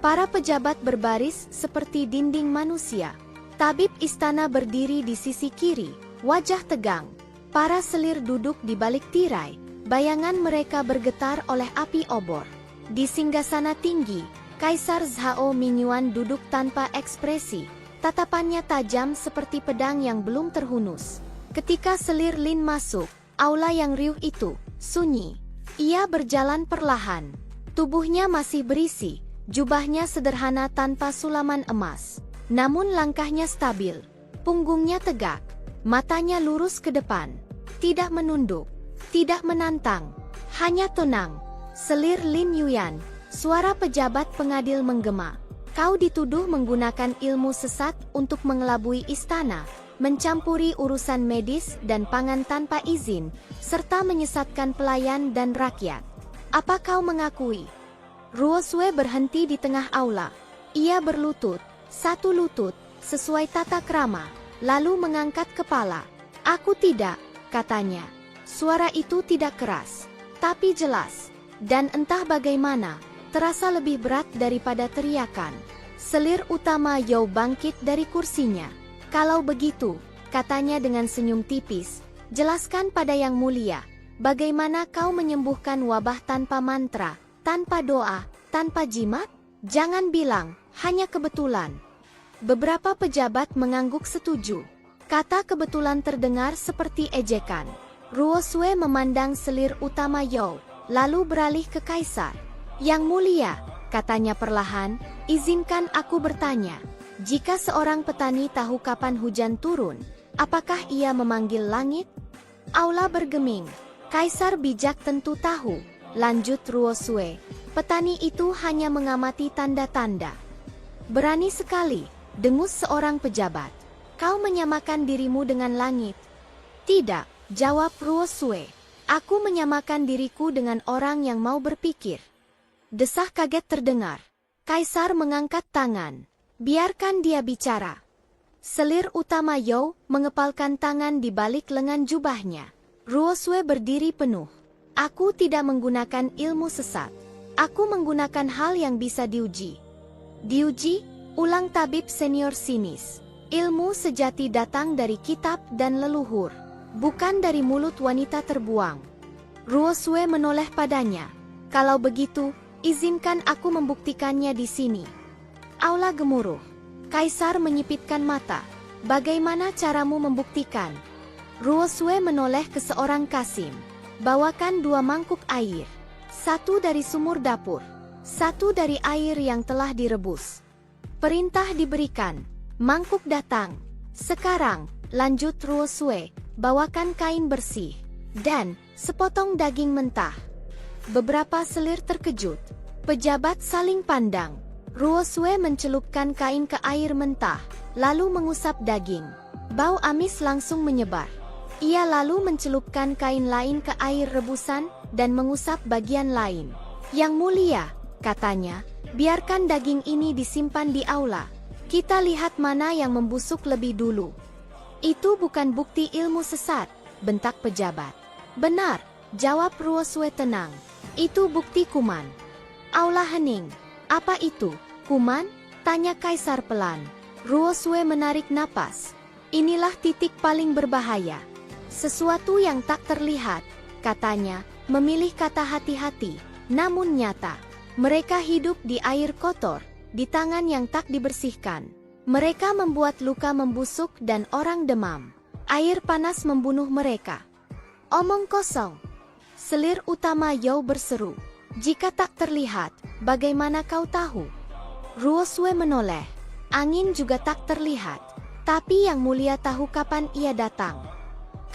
Para pejabat berbaris seperti dinding manusia. Tabib istana berdiri di sisi kiri, wajah tegang. Para selir duduk di balik tirai, bayangan mereka bergetar oleh api obor. Di singgasana tinggi, Kaisar Zhao Mingyuan duduk tanpa ekspresi, tatapannya tajam seperti pedang yang belum terhunus. Ketika Selir Lin masuk, aula yang riuh itu, sunyi. Ia berjalan perlahan. Tubuhnya masih berisi, jubahnya sederhana tanpa sulaman emas. Namun langkahnya stabil, punggungnya tegak, matanya lurus ke depan. Tidak menunduk, tidak menantang, hanya tenang. Selir Lin Yuan, suara pejabat pengadil menggema. Kau dituduh menggunakan ilmu sesat untuk mengelabui istana, mencampuri urusan medis dan pangan tanpa izin, serta menyesatkan pelayan dan rakyat. Apa kau mengakui? Ruo Sui berhenti di tengah aula. Ia berlutut, satu lutut, sesuai tata krama, lalu mengangkat kepala. Aku tidak, katanya. Suara itu tidak keras, tapi jelas. Dan entah bagaimana, terasa lebih berat daripada teriakan. Selir utama Yao bangkit dari kursinya. Kalau begitu, katanya dengan senyum tipis, jelaskan pada Yang Mulia, bagaimana kau menyembuhkan wabah tanpa mantra, tanpa doa, tanpa jimat? Jangan bilang, hanya kebetulan. Beberapa pejabat mengangguk setuju. Kata kebetulan terdengar seperti ejekan. Ruo Sue memandang selir utama Yao, lalu beralih ke kaisar. Yang mulia, katanya perlahan, izinkan aku bertanya. Jika seorang petani tahu kapan hujan turun, apakah ia memanggil langit? Aula bergeming. Kaisar bijak tentu tahu, lanjut Ruo Sue. Petani itu hanya mengamati tanda-tanda. Berani sekali, dengus seorang pejabat. Kau menyamakan dirimu dengan langit. Tidak, jawab Ruo Sue. Aku menyamakan diriku dengan orang yang mau berpikir. Desah kaget terdengar. Kaisar mengangkat tangan. Biarkan dia bicara. Selir utama Yao mengepalkan tangan di balik lengan jubahnya. Ruo Sue berdiri penuh. Aku tidak menggunakan ilmu sesat. Aku menggunakan hal yang bisa diuji. Diuji, ulang tabib senior sinis. Ilmu sejati datang dari kitab dan leluhur, bukan dari mulut wanita terbuang. Ruo Sue menoleh padanya. Kalau begitu, izinkan aku membuktikannya di sini. Aula gemuruh. Kaisar menyipitkan mata. Bagaimana caramu membuktikan? Ruo Sue menoleh ke seorang kasim. Bawakan 2 mangkuk air. 1 dari sumur dapur. 1 dari air yang telah direbus. Perintah diberikan. Mangkuk datang. Sekarang, lanjut Ruo Sue, bawakan kain bersih. Dan, sepotong daging mentah. Beberapa selir terkejut. Pejabat saling pandang. Ruo Sue mencelupkan kain ke air mentah, lalu mengusap daging. Bau amis langsung menyebar. Ia lalu mencelupkan kain lain ke air rebusan, dan mengusap bagian lain. Yang mulia, katanya, biarkan daging ini disimpan di aula. Kita lihat mana yang membusuk lebih dulu. Itu bukan bukti ilmu sesat, bentak pejabat. Benar, jawab Ruo Sue tenang. Itu bukti kuman. Aula hening. Apa itu, kuman? Tanya Kaisar pelan. Ruo Sue menarik napas. Inilah titik paling berbahaya. Sesuatu yang tak terlihat, katanya, memilih kata hati-hati, namun nyata. Mereka hidup di air kotor, di tangan yang tak dibersihkan. Mereka membuat luka membusuk dan orang demam. Air panas membunuh mereka. Omong kosong. Selir utama Yao berseru. Jika tak terlihat, bagaimana kau tahu? Ruo Sue menoleh. Angin juga tak terlihat. Tapi yang mulia tahu kapan ia datang.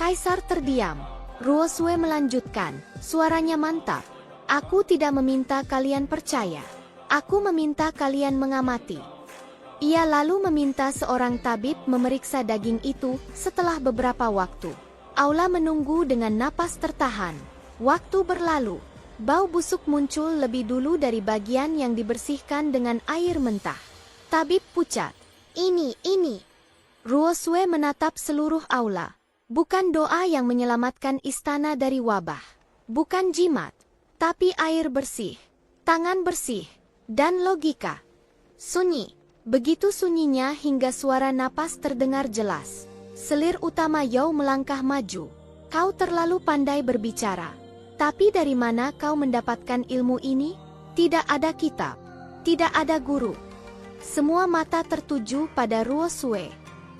Kaisar terdiam. Ruo Sue melanjutkan, suaranya mantap. Aku tidak meminta kalian percaya. Aku meminta kalian mengamati. Ia lalu meminta seorang tabib memeriksa daging itu setelah beberapa waktu. Aula menunggu dengan napas tertahan. Waktu berlalu. Bau busuk muncul lebih dulu dari bagian yang dibersihkan dengan air mentah. Tabib pucat. Ini. Ruo Sue menatap seluruh aula. Bukan doa yang menyelamatkan istana dari wabah. Bukan jimat. Tapi air bersih, tangan bersih, dan logika. Sunyi. Begitu sunyinya hingga suara napas terdengar jelas. Selir utama Yao melangkah maju. Kau terlalu pandai berbicara. Tapi dari mana kau mendapatkan ilmu ini? Tidak ada kitab. Tidak ada guru. Semua mata tertuju pada Ruo Sue.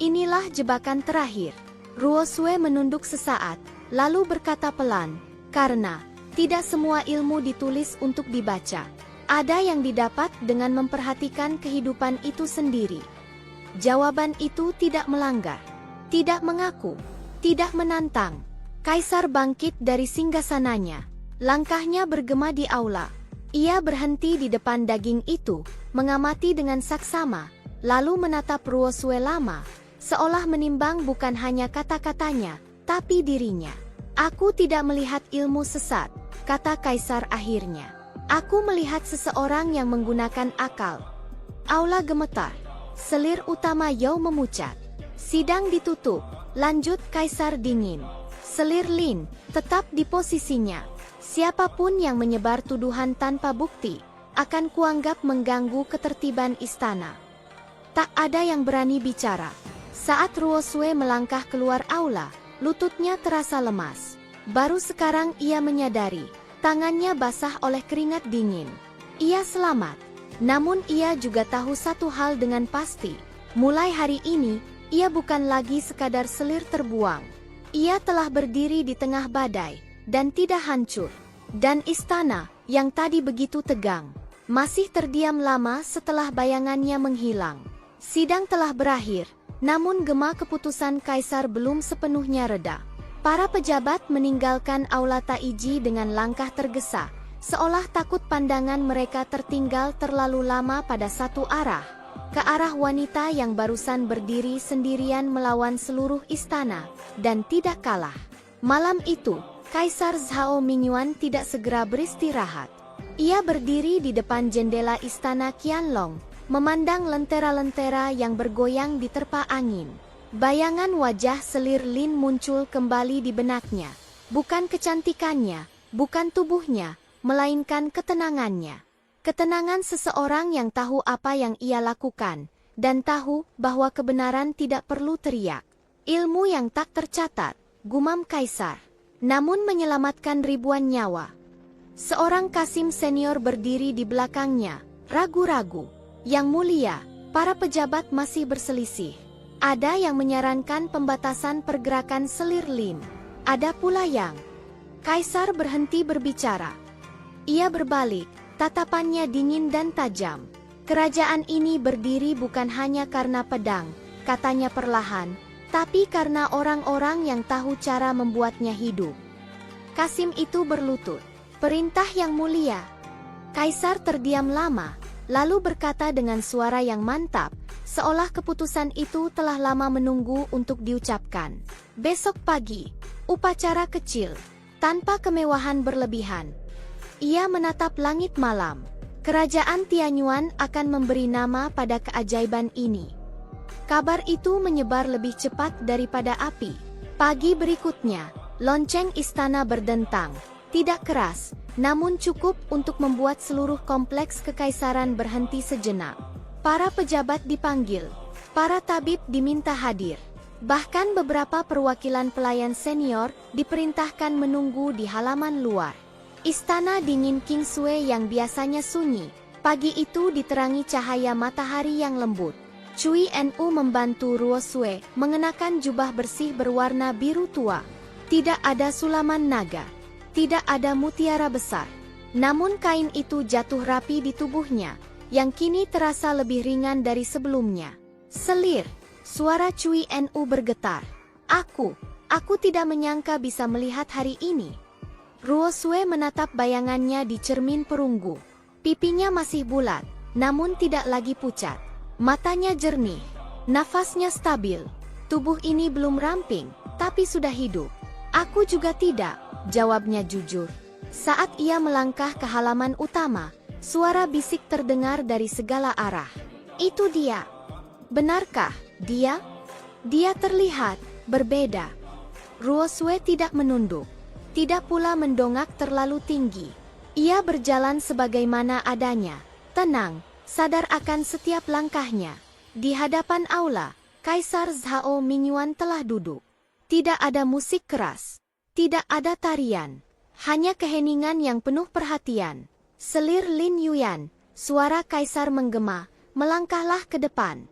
Inilah jebakan terakhir. Ruo Sue menunduk sesaat, lalu berkata pelan, karena tidak semua ilmu ditulis untuk dibaca. Ada yang didapat dengan memperhatikan kehidupan itu sendiri. Jawaban itu tidak melanggar, tidak mengaku, tidak menantang. Kaisar bangkit dari singgasananya. Langkahnya bergema di aula. Ia berhenti di depan daging itu, mengamati dengan saksama, lalu menatap Ruo Sue lama, seolah menimbang bukan hanya kata-katanya, tapi dirinya. Aku tidak melihat ilmu sesat, kata Kaisar akhirnya. Aku melihat seseorang yang menggunakan akal. Aula gemetar. Selir utama Yao memucat. Sidang ditutup. Lanjut Kaisar dingin. Selir Lin tetap di posisinya. Siapapun yang menyebar tuduhan tanpa bukti akan kuanggap mengganggu ketertiban istana. Tak ada yang berani bicara. Saat Ruo Sue melangkah keluar aula, lututnya terasa lemas. Baru sekarang ia menyadari, tangannya basah oleh keringat dingin. Ia selamat. Namun ia juga tahu satu hal dengan pasti. Mulai hari ini, ia bukan lagi sekadar selir terbuang. Ia telah berdiri di tengah badai, dan tidak hancur. Dan istana, yang tadi begitu tegang, masih terdiam lama setelah bayangannya menghilang. Sidang telah berakhir, namun gema keputusan kaisar belum sepenuhnya reda. Para pejabat meninggalkan Aula Taiji dengan langkah tergesa, seolah takut pandangan mereka tertinggal terlalu lama pada satu arah, ke arah wanita yang barusan berdiri sendirian melawan seluruh istana, dan tidak kalah. Malam itu, Kaisar Zhao Mingyuan tidak segera beristirahat. Ia berdiri di depan jendela istana Qianlong, memandang lentera-lentera yang bergoyang diterpa angin. Bayangan wajah selir Lin muncul kembali di benaknya. Bukan kecantikannya, bukan tubuhnya, melainkan ketenangannya. Ketenangan seseorang yang tahu apa yang ia lakukan, dan tahu bahwa kebenaran tidak perlu teriak. Ilmu yang tak tercatat, gumam kaisar, namun menyelamatkan ribuan nyawa. Seorang Kasim senior berdiri di belakangnya, ragu-ragu. Yang mulia, para pejabat masih berselisih. Ada yang menyarankan pembatasan pergerakan selir Lin. Ada pula yang... Kaisar berhenti berbicara. Ia berbalik, tatapannya dingin dan tajam. Kerajaan ini berdiri bukan hanya karena pedang, katanya perlahan, tapi karena orang-orang yang tahu cara membuatnya hidup. Kasim itu berlutut. Perintah yang mulia. Kaisar terdiam lama, lalu berkata dengan suara yang mantap, seolah keputusan itu telah lama menunggu untuk diucapkan. Besok pagi, upacara kecil, tanpa kemewahan berlebihan. Ia menatap langit malam. Kerajaan Tianyuan akan memberi nama pada keajaiban ini. Kabar itu menyebar lebih cepat daripada api. Pagi berikutnya, lonceng istana berdentang. Tidak keras, namun cukup untuk membuat seluruh kompleks kekaisaran berhenti sejenak. Para pejabat dipanggil, para tabib diminta hadir. Bahkan beberapa perwakilan pelayan senior diperintahkan menunggu di halaman luar. Istana dingin Kingsway yang biasanya sunyi, pagi itu diterangi cahaya matahari yang lembut. Cui Nu membantu Ruo Sui mengenakan jubah bersih berwarna biru tua. Tidak ada sulaman naga. Tidak ada mutiara besar. Namun kain itu jatuh rapi di tubuhnya, yang kini terasa lebih ringan dari sebelumnya. Selir, suara Cui Nu bergetar. Aku tidak menyangka bisa melihat hari ini. Ruo Sui menatap bayangannya di cermin perunggu. Pipinya masih bulat, namun tidak lagi pucat. Matanya jernih, nafasnya stabil. Tubuh ini belum ramping, tapi sudah hidup. Aku juga tidak, jawabnya jujur. Saat ia melangkah ke halaman utama, suara bisik terdengar dari segala arah. Itu dia. Benarkah, dia? Dia terlihat berbeda. Ruo Sui tidak menunduk, tidak pula mendongak terlalu tinggi. Ia berjalan sebagaimana adanya, tenang, sadar akan setiap langkahnya. Di hadapan aula, Kaisar Zhao Mingyuan telah duduk. Tidak ada musik keras, tidak ada tarian, hanya keheningan yang penuh perhatian. Selir Lin Yuan, suara kaisar menggema, melangkahlah ke depan.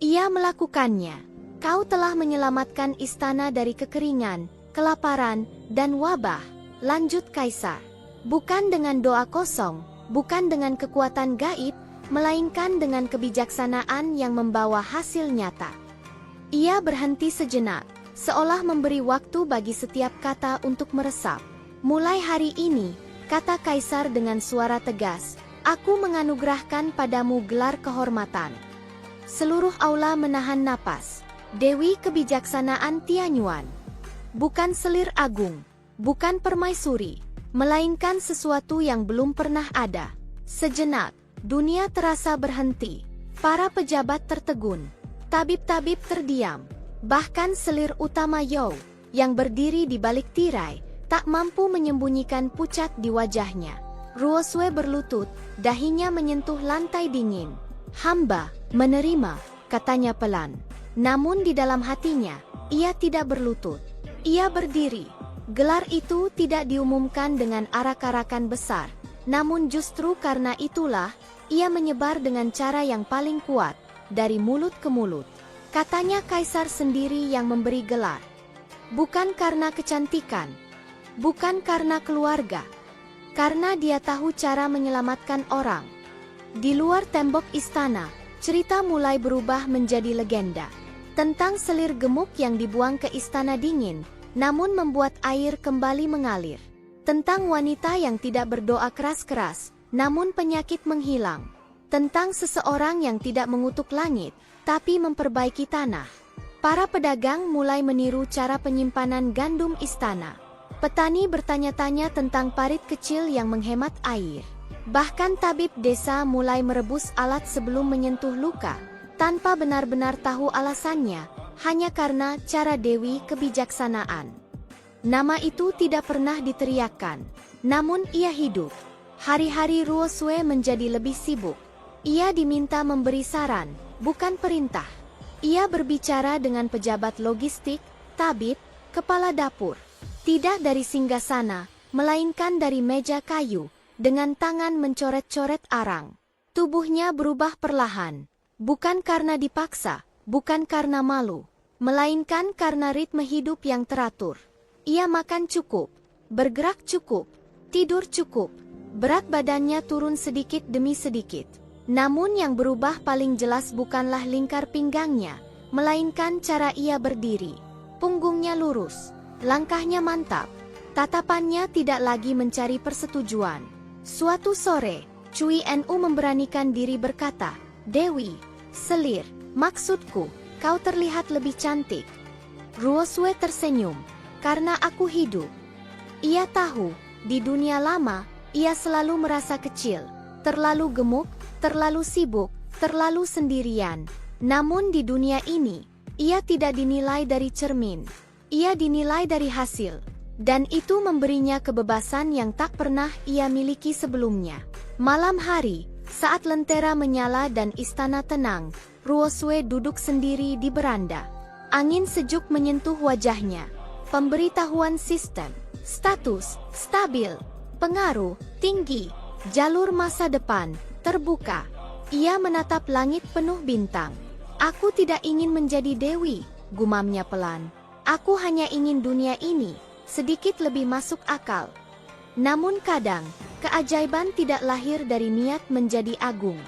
Ia melakukannya. Kau telah menyelamatkan istana dari kekeringan, kelaparan, dan wabah, lanjut kaisar. Bukan dengan doa kosong, bukan dengan kekuatan gaib, melainkan dengan kebijaksanaan yang membawa hasil nyata. Ia berhenti sejenak, seolah memberi waktu bagi setiap kata untuk meresap. Mulai hari ini, kata kaisar dengan suara tegas, aku menganugerahkan padamu gelar kehormatan. Seluruh aula menahan napas. Dewi kebijaksanaan Tianyuan. Bukan selir agung, bukan permaisuri, melainkan sesuatu yang belum pernah ada. Sejenak, dunia terasa berhenti. Para pejabat tertegun. Tabib-tabib terdiam. Bahkan selir utama Yao, yang berdiri di balik tirai, tak mampu menyembunyikan pucat di wajahnya. Ruo Sui berlutut, dahinya menyentuh lantai dingin. Hamba menerima, katanya pelan. Namun di dalam hatinya, ia tidak berlutut. Ia berdiri. Gelar itu tidak diumumkan dengan arak-arakan besar. Namun justru karena itulah, ia menyebar dengan cara yang paling kuat. dari mulut ke mulut. Katanya kaisar sendiri yang memberi gelar. Bukan karena kecantikan, bukan karena keluarga, karena dia tahu cara menyelamatkan orang. Di luar tembok istana, cerita mulai berubah menjadi legenda. Tentang selir gemuk yang dibuang ke istana dingin, namun membuat air kembali mengalir. Tentang wanita yang tidak berdoa keras-keras, namun penyakit menghilang. Tentang seseorang yang tidak mengutuk langit, tapi memperbaiki tanah. Para pedagang mulai meniru cara penyimpanan gandum istana. Petani bertanya-tanya tentang parit kecil yang menghemat air. Bahkan tabib desa mulai merebus alat sebelum menyentuh luka, tanpa benar-benar tahu alasannya, hanya karena cara Dewi kebijaksanaan. Nama itu tidak pernah diteriakkan, namun ia hidup. Hari-hari Ruo Sue menjadi lebih sibuk. Ia diminta memberi saran, bukan perintah. Ia berbicara dengan pejabat logistik, tabib, kepala dapur. Tidak dari singgasana, melainkan dari meja kayu, dengan tangan mencoret-coret arang. Tubuhnya berubah perlahan, bukan karena dipaksa, bukan karena malu, melainkan karena ritme hidup yang teratur. Ia makan cukup, bergerak cukup, tidur cukup, berat badannya turun sedikit demi sedikit. Namun yang berubah paling jelas bukanlah lingkar pinggangnya, melainkan cara ia berdiri. Punggungnya lurus, langkahnya mantap, tatapannya tidak lagi mencari persetujuan. Suatu sore, Cui Nu memberanikan diri berkata, "Dewi, selir, maksudku, kau terlihat lebih cantik." Ruo Sue tersenyum, "Karena aku hidup." Ia tahu, di dunia lama, ia selalu merasa kecil, terlalu gemuk, terlalu sibuk, terlalu sendirian. Namun di dunia ini, ia tidak dinilai dari cermin. Ia dinilai dari hasil. Dan itu memberinya kebebasan yang tak pernah ia miliki sebelumnya. Malam hari, saat lentera menyala dan istana tenang, Ruo Sue duduk sendiri di beranda. Angin sejuk menyentuh wajahnya. Pemberitahuan sistem, status, stabil, pengaruh, tinggi, jalur masa depan, terbuka. Ia menatap langit penuh bintang. "Aku tidak ingin menjadi dewi," gumamnya pelan. "Aku hanya ingin dunia ini sedikit lebih masuk akal." Namun kadang, keajaiban tidak lahir dari niat menjadi agung.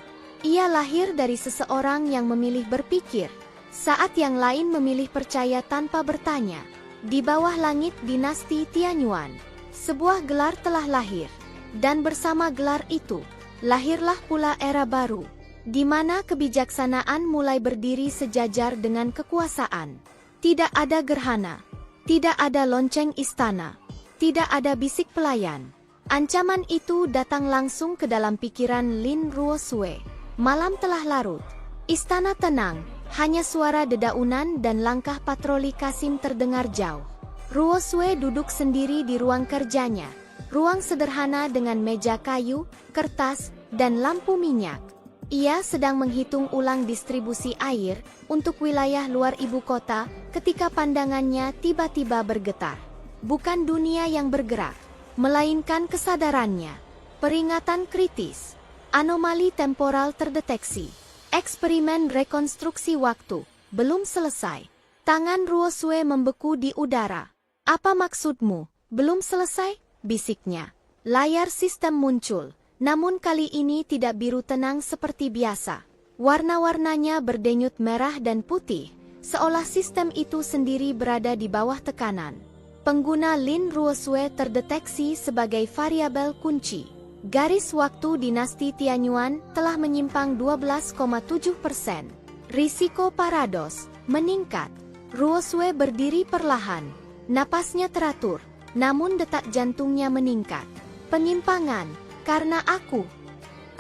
Ia lahir dari seseorang yang memilih berpikir, saat yang lain memilih percaya tanpa bertanya. Di bawah langit dinasti Tianyuan, sebuah gelar telah lahir. Dan bersama gelar itu, lahirlah pula era baru, di mana kebijaksanaan mulai berdiri sejajar dengan kekuasaan. Tidak ada gerhana, tidak ada lonceng istana, tidak ada bisik pelayan. Ancaman itu datang langsung ke dalam pikiran Lin Ruo Sue. Malam telah larut. Istana tenang, hanya suara dedaunan dan langkah patroli Kasim terdengar jauh. Ruo Sue duduk sendiri di ruang kerjanya. Ruang sederhana dengan meja kayu, kertas, dan lampu minyak. Ia sedang menghitung ulang distribusi air untuk wilayah luar ibu kota ketika pandangannya tiba-tiba bergetar. Bukan dunia yang bergerak, melainkan kesadarannya. Peringatan kritis. Anomali temporal terdeteksi. Eksperimen rekonstruksi waktu belum selesai. Tangan Ruo Sue membeku di udara. "Apa maksudmu? Belum selesai?" bisiknya. Layar sistem muncul. Namun kali ini tidak biru tenang seperti biasa. Warna-warnanya berdenyut merah dan putih, seolah sistem itu sendiri berada di bawah tekanan. Pengguna Lin Ruo Sue terdeteksi sebagai variabel kunci. Garis waktu dinasti Tianyuan telah menyimpang 12,7%. Risiko parados meningkat. Ruo Sue berdiri perlahan. Napasnya teratur, namun detak jantungnya meningkat. Penyimpangan. "Karena aku."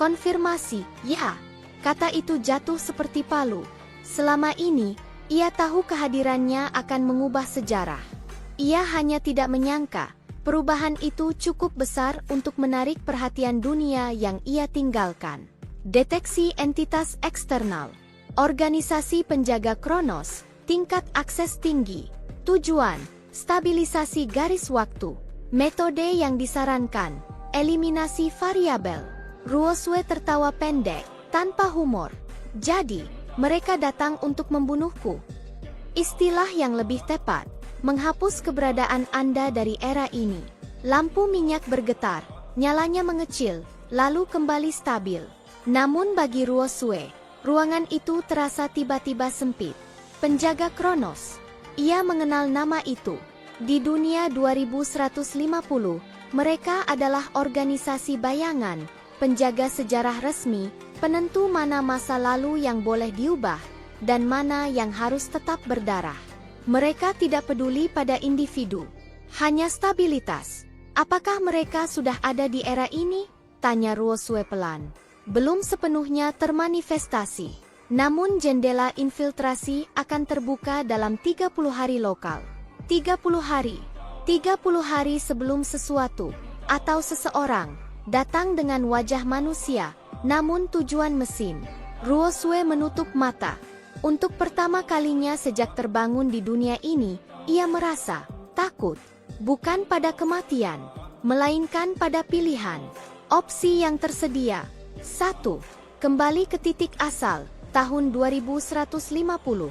Konfirmasi, "Ya." Kata itu jatuh seperti palu. Selama ini, ia tahu kehadirannya akan mengubah sejarah. Ia hanya tidak menyangka, perubahan itu cukup besar untuk menarik perhatian dunia yang ia tinggalkan. Deteksi entitas eksternal. Organisasi penjaga Kronos, tingkat akses tinggi. Tujuan, stabilisasi garis waktu. Metode yang disarankan, eliminasi variabel. Ruo Sue tertawa pendek, tanpa humor. "Jadi, Mereka datang untuk membunuhku. Istilah yang lebih tepat, menghapus keberadaan Anda dari era ini. Lampu minyak bergetar, nyalanya mengecil, lalu kembali stabil. Namun bagi Ruosue, ruangan itu terasa tiba-tiba sempit. Penjaga Kronos. Ia mengenal nama itu. Di dunia 2150, mereka adalah organisasi bayangan, penjaga sejarah resmi, penentu mana masa lalu yang boleh diubah, dan mana yang harus tetap berdarah. Mereka tidak peduli pada individu, hanya stabilitas. Apakah mereka sudah ada di era ini? Tanya Ruosue pelan. Belum sepenuhnya termanifestasi. Namun jendela infiltrasi akan terbuka dalam 30 hari lokal. 30 hari. 30 hari sebelum sesuatu, atau seseorang, datang dengan wajah manusia, namun tujuan mesin. Ruosue menutup mata. Untuk pertama kalinya sejak terbangun di dunia ini, ia merasa takut. Bukan pada kematian, melainkan pada pilihan. Opsi yang tersedia. 1. Kembali ke titik asal, tahun 2150.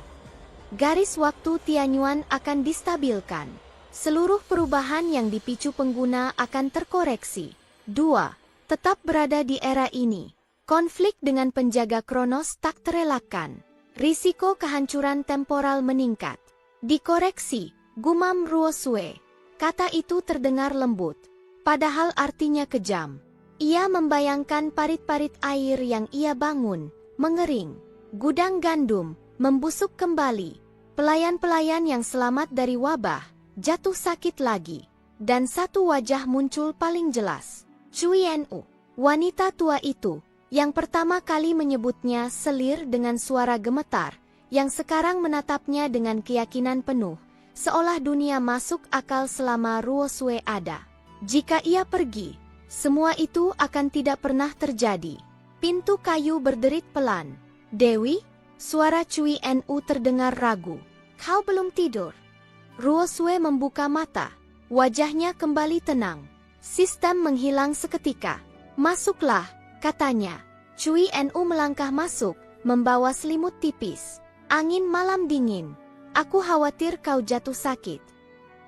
Garis waktu Tianyuan akan distabilkan. Seluruh perubahan yang dipicu pengguna akan terkoreksi. 2. Tetap berada di era ini. Konflik dengan penjaga Kronos tak terelakkan. Risiko kehancuran temporal meningkat. Dikoreksi, gumam Ruosue. Kata itu terdengar lembut, padahal artinya kejam. Ia membayangkan parit-parit air yang ia bangun, mengering. Gudang gandum, membusuk kembali. Pelayan-pelayan yang selamat dari wabah, jatuh sakit lagi. Dan satu wajah muncul paling jelas. Cui Nu. Wanita tua itu, yang pertama kali menyebutnya selir dengan suara gemetar, yang sekarang menatapnya dengan keyakinan penuh. Seolah dunia masuk akal selama Ruosue ada. Jika ia pergi, semua itu akan tidak pernah terjadi. Pintu kayu berderit pelan. Dewi, suara Cui Nu terdengar ragu. Kau belum tidur? Ruosue membuka mata. Wajahnya kembali tenang. Sistem menghilang seketika. Masuklah, katanya. Cui Nu melangkah masuk, membawa selimut tipis. Angin malam dingin. Aku khawatir kau jatuh sakit.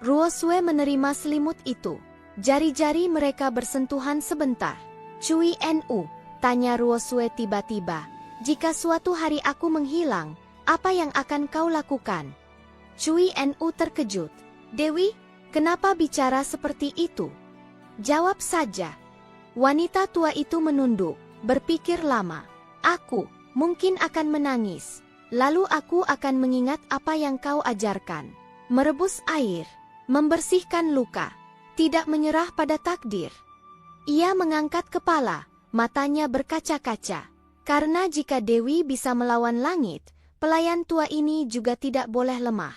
Ruosue menerima selimut itu. Jari-jari mereka bersentuhan sebentar. Cui Nu, tanya Ruosue tiba-tiba. Jika suatu hari aku menghilang, apa yang akan kau lakukan? Cui Nu terkejut. Dewi, kenapa bicara seperti itu? Jawab saja. Wanita tua itu menunduk, berpikir lama. Aku mungkin akan menangis. Lalu aku akan mengingat apa yang kau ajarkan. Merebus air, membersihkan luka, tidak menyerah pada takdir. Ia mengangkat kepala, matanya berkaca-kaca. Karena jika Dewi bisa melawan langit, pelayan tua ini juga tidak boleh lemah.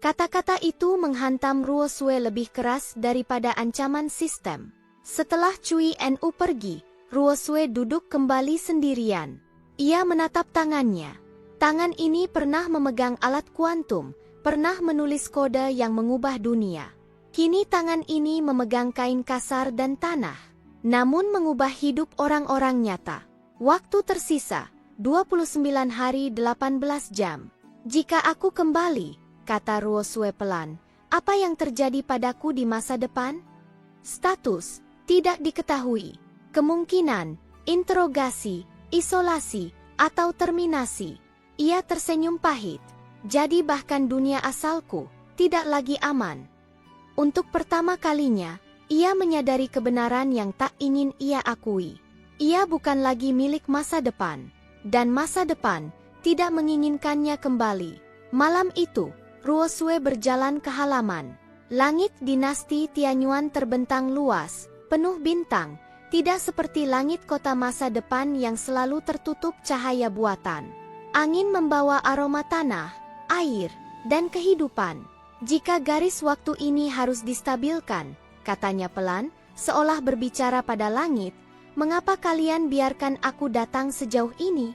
Kata-kata itu menghantam Ruosue lebih keras daripada ancaman sistem. Setelah Cui Nu pergi, Ruosue duduk kembali sendirian. Ia menatap tangannya. Tangan ini pernah memegang alat kuantum, pernah menulis kode yang mengubah dunia. Kini tangan ini memegang kain kasar dan tanah, namun mengubah hidup orang-orang nyata. Waktu tersisa, 29 hari 18 jam. Jika aku kembali, kata Ruosue pelan, apa yang terjadi padaku di masa depan? Status, tidak diketahui. Kemungkinan, interogasi, isolasi, atau terminasi. Ia tersenyum pahit. Jadi bahkan dunia asalku tidak lagi aman. Untuk pertama kalinya, ia menyadari kebenaran yang tak ingin ia akui. Ia bukan lagi milik masa depan. Dan masa depan tidak menginginkannya kembali. Malam itu, Ruosue berjalan ke halaman. Langit dinasti Tianyuan terbentang luas, penuh bintang, tidak seperti langit kota masa depan yang selalu tertutup cahaya buatan. Angin membawa aroma tanah, air, dan kehidupan. Jika garis waktu ini harus distabilkan, katanya pelan, seolah berbicara pada langit, mengapa kalian biarkan aku datang sejauh ini?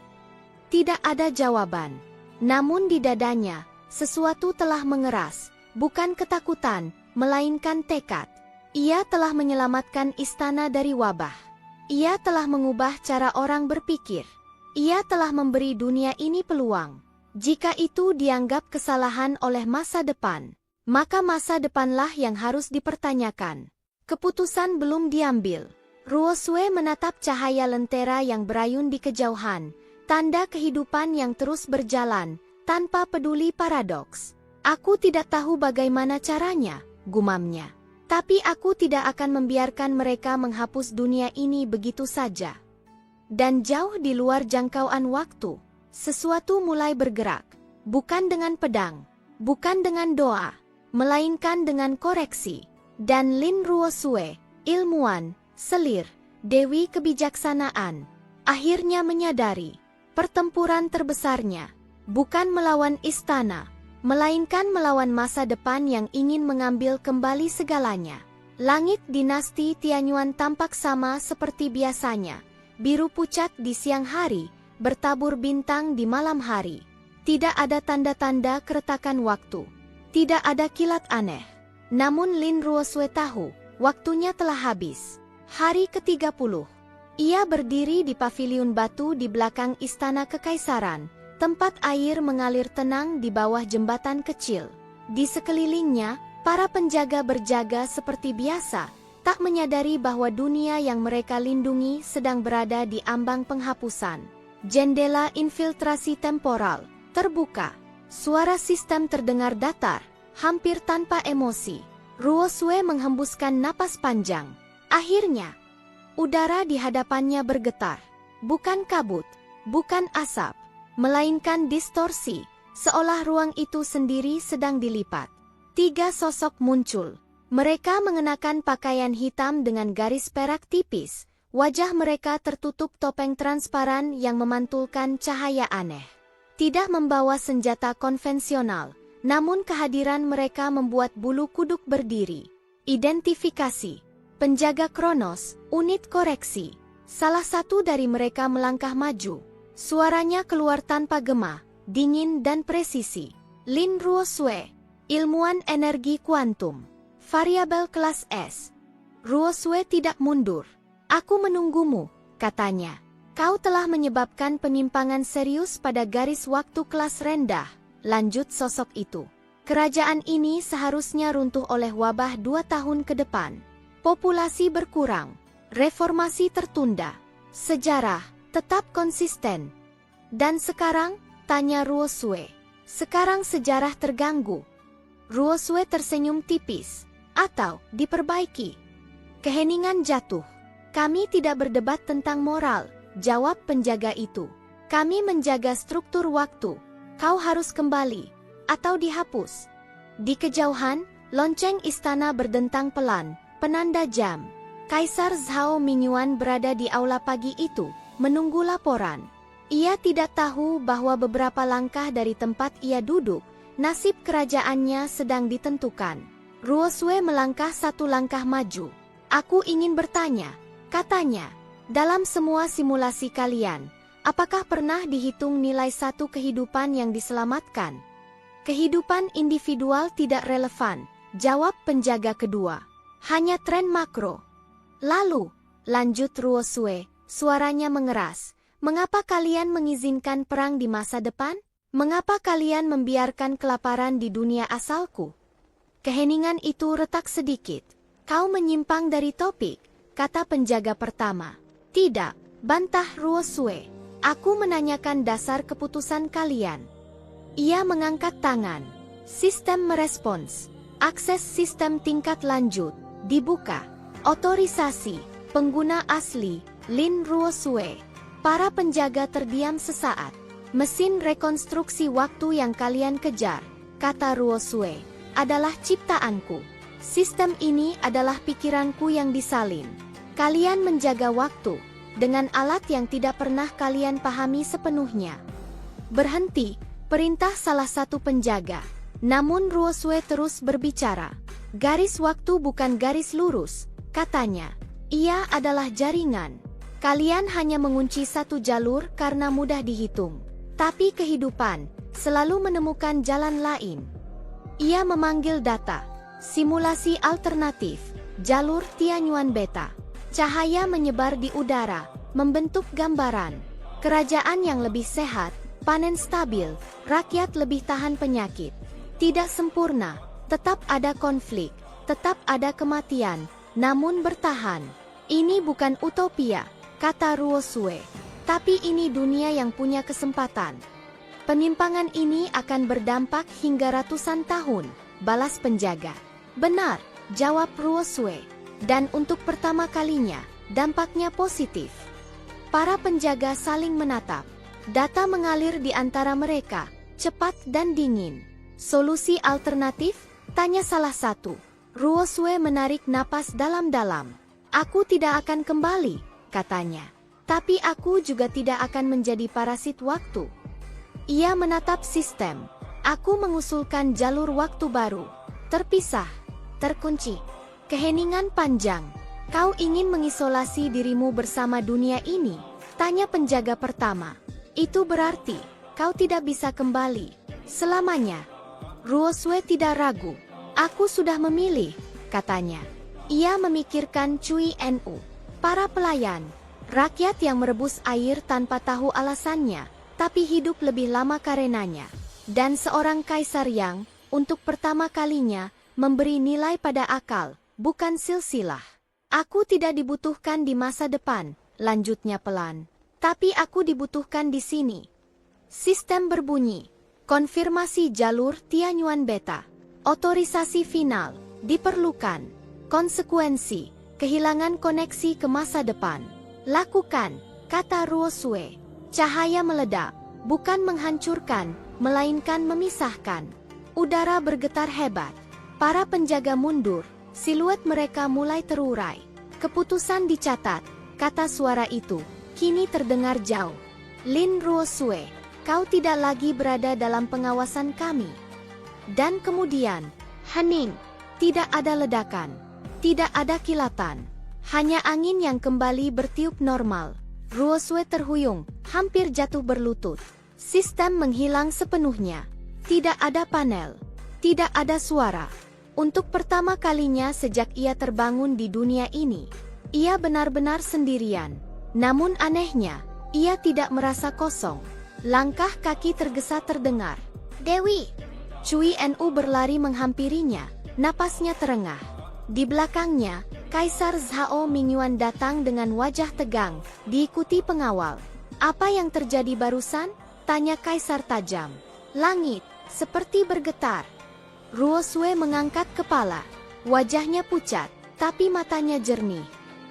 Tidak ada jawaban. Namun di dadanya, sesuatu telah mengeras, bukan ketakutan, melainkan tekad. Ia telah menyelamatkan istana dari wabah. Ia telah mengubah cara orang berpikir. Ia telah memberi dunia ini peluang. Jika itu dianggap kesalahan oleh masa depan, maka masa depanlah yang harus dipertanyakan. Keputusan belum diambil. Ruosue menatap cahaya lentera yang berayun di kejauhan, tanda kehidupan yang terus berjalan, tanpa peduli paradoks. Aku tidak tahu bagaimana caranya, gumamnya. Tapi aku tidak akan membiarkan mereka menghapus dunia ini begitu saja. Dan jauh di luar jangkauan waktu, sesuatu mulai bergerak. Bukan dengan pedang, bukan dengan doa, melainkan dengan koreksi. Dan Lin Ruosue, ilmuwan, selir, dewi kebijaksanaan, akhirnya menyadari, pertempuran terbesarnya bukan melawan istana, melainkan melawan masa depan yang ingin mengambil kembali segalanya. Langit dinasti Tianyuan tampak sama seperti biasanya, biru pucat di siang hari, bertabur bintang di malam hari. Tidak ada tanda-tanda keretakan waktu, tidak ada kilat aneh. Namun Lin Ruosue tahu, waktunya telah habis. Hari ke-30. Ia berdiri di paviliun batu di belakang istana kekaisaran, tempat air mengalir tenang di bawah jembatan kecil. Di sekelilingnya, para penjaga berjaga seperti biasa, tak menyadari bahwa dunia yang mereka lindungi sedang berada di ambang penghapusan. Jendela infiltrasi temporal terbuka. Suara sistem terdengar datar, hampir tanpa emosi. Ruosue menghembuskan napas panjang. Akhirnya, udara di hadapannya bergetar. Bukan kabut, bukan asap, melainkan distorsi, seolah ruang itu sendiri sedang dilipat. 3 sosok muncul. Mereka mengenakan pakaian hitam dengan garis perak tipis. Wajah mereka tertutup topeng transparan yang memantulkan cahaya aneh. Tidak membawa senjata konvensional, namun kehadiran mereka membuat bulu kuduk berdiri. Identifikasi. Penjaga Kronos, unit koreksi. Salah satu dari mereka melangkah maju. Suaranya keluar tanpa gema, dingin dan presisi. Lin Ruosue, ilmuwan energi kuantum. Variabel kelas S. Ruosue tidak mundur. Aku menunggumu, katanya. Kau telah menyebabkan penyimpangan serius pada garis waktu kelas rendah, lanjut sosok itu. Kerajaan ini seharusnya runtuh oleh wabah 2 tahun ke depan. Populasi berkurang, reformasi tertunda, sejarah tetap konsisten. Dan sekarang, tanya Ruosue, sekarang sejarah terganggu. Ruosue tersenyum tipis, atau diperbaiki. Keheningan jatuh. Kami tidak berdebat tentang moral, jawab penjaga itu. Kami menjaga struktur waktu. Kau harus kembali, atau dihapus. Di kejauhan, lonceng istana berdentang pelan, penanda jam. Kaisar Zhao Mingyuan berada di aula pagi itu, menunggu laporan. Ia tidak tahu bahwa beberapa langkah dari tempat ia duduk, nasib kerajaannya sedang ditentukan. Ruosue melangkah 1 langkah maju. Aku ingin bertanya, katanya. Dalam semua simulasi kalian, apakah pernah dihitung nilai 1 kehidupan yang diselamatkan? Kehidupan individual tidak relevan, jawab penjaga kedua. Hanya tren makro. Lalu, lanjut Ruosue, suaranya mengeras. Mengapa kalian mengizinkan perang di masa depan? Mengapa kalian membiarkan kelaparan di dunia asalku? Keheningan itu retak sedikit. Kau menyimpang dari topik, kata penjaga pertama. Tidak, bantah Ruosue. Aku menanyakan dasar keputusan kalian. Ia mengangkat tangan. Sistem merespons. Akses sistem tingkat lanjut. Dibuka. Otorisasi. Pengguna asli. Lin Ruosue. Para penjaga terdiam sesaat. Mesin rekonstruksi waktu yang kalian kejar, kata Ruosue, adalah ciptaanku. Sistem ini adalah pikiranku yang disalin. Kalian menjaga waktu dengan alat yang tidak pernah kalian pahami sepenuhnya. Berhenti, perintah salah satu penjaga. Namun Ruosue terus berbicara. Garis waktu bukan garis lurus, katanya. Ia adalah jaringan. Kalian hanya mengunci 1 jalur karena mudah dihitung. Tapi kehidupan selalu menemukan jalan lain. Ia memanggil data. Simulasi alternatif. Jalur Tianyuan Beta. Cahaya menyebar di udara, membentuk gambaran. Kerajaan yang lebih sehat, panen stabil, rakyat lebih tahan penyakit. Tidak sempurna, tetap ada konflik, tetap ada kematian, namun bertahan. Ini bukan utopia, kata Ruosue. Tapi ini dunia yang punya kesempatan. Penyimpangan ini akan berdampak hingga ratusan tahun, balas penjaga. Benar, jawab Ruosue. Dan untuk pertama kalinya, dampaknya positif. Para penjaga saling menatap. Data mengalir di antara mereka, cepat dan dingin. Solusi alternatif? Tanya salah satu. Ruosue menarik napas dalam-dalam. Aku tidak akan kembali, katanya. Tapi aku juga tidak akan menjadi parasit waktu. Ia menatap sistem. Aku mengusulkan jalur waktu baru. Terpisah, terkunci. Keheningan panjang. Kau ingin mengisolasi dirimu bersama dunia ini? Tanya penjaga pertama. Itu berarti kau tidak bisa kembali selamanya. Ruosue tidak ragu. Aku sudah memilih, katanya. Ia memikirkan Cui Nu. Para pelayan. Rakyat yang merebus air tanpa tahu alasannya, tapi hidup lebih lama karenanya. Dan seorang kaisar yang, untuk pertama kalinya, memberi nilai pada akal, bukan silsilah. Aku tidak dibutuhkan di masa depan, lanjutnya pelan. Tapi aku dibutuhkan di sini. Sistem berbunyi. Konfirmasi jalur Tianyuan Beta. Otorisasi final, diperlukan. Konsekuensi, kehilangan koneksi ke masa depan. Lakukan, kata Ruosue. Cahaya meledak, bukan menghancurkan, melainkan memisahkan. Udara bergetar hebat. Para penjaga mundur, siluet mereka mulai terurai. Keputusan dicatat, kata suara itu, kini terdengar jauh. Lin Ruosue, kau tidak lagi berada dalam pengawasan kami. Dan kemudian, hening, tidak ada ledakan, tidak ada kilatan. Hanya angin yang kembali bertiup normal. Ruosue terhuyung, hampir jatuh berlutut. Sistem menghilang sepenuhnya. Tidak ada panel. Tidak ada suara. Untuk pertama kalinya sejak ia terbangun di dunia ini, ia benar-benar sendirian. Namun anehnya, ia tidak merasa kosong. Langkah kaki tergesa terdengar. Dewi! Cui Nu berlari menghampirinya, napasnya terengah. Di belakangnya, Kaisar Zhao Mingyuan datang dengan wajah tegang, diikuti pengawal. Apa yang terjadi barusan? Tanya Kaisar tajam. Langit, seperti bergetar. Ruosue mengangkat kepala. Wajahnya pucat, tapi matanya jernih.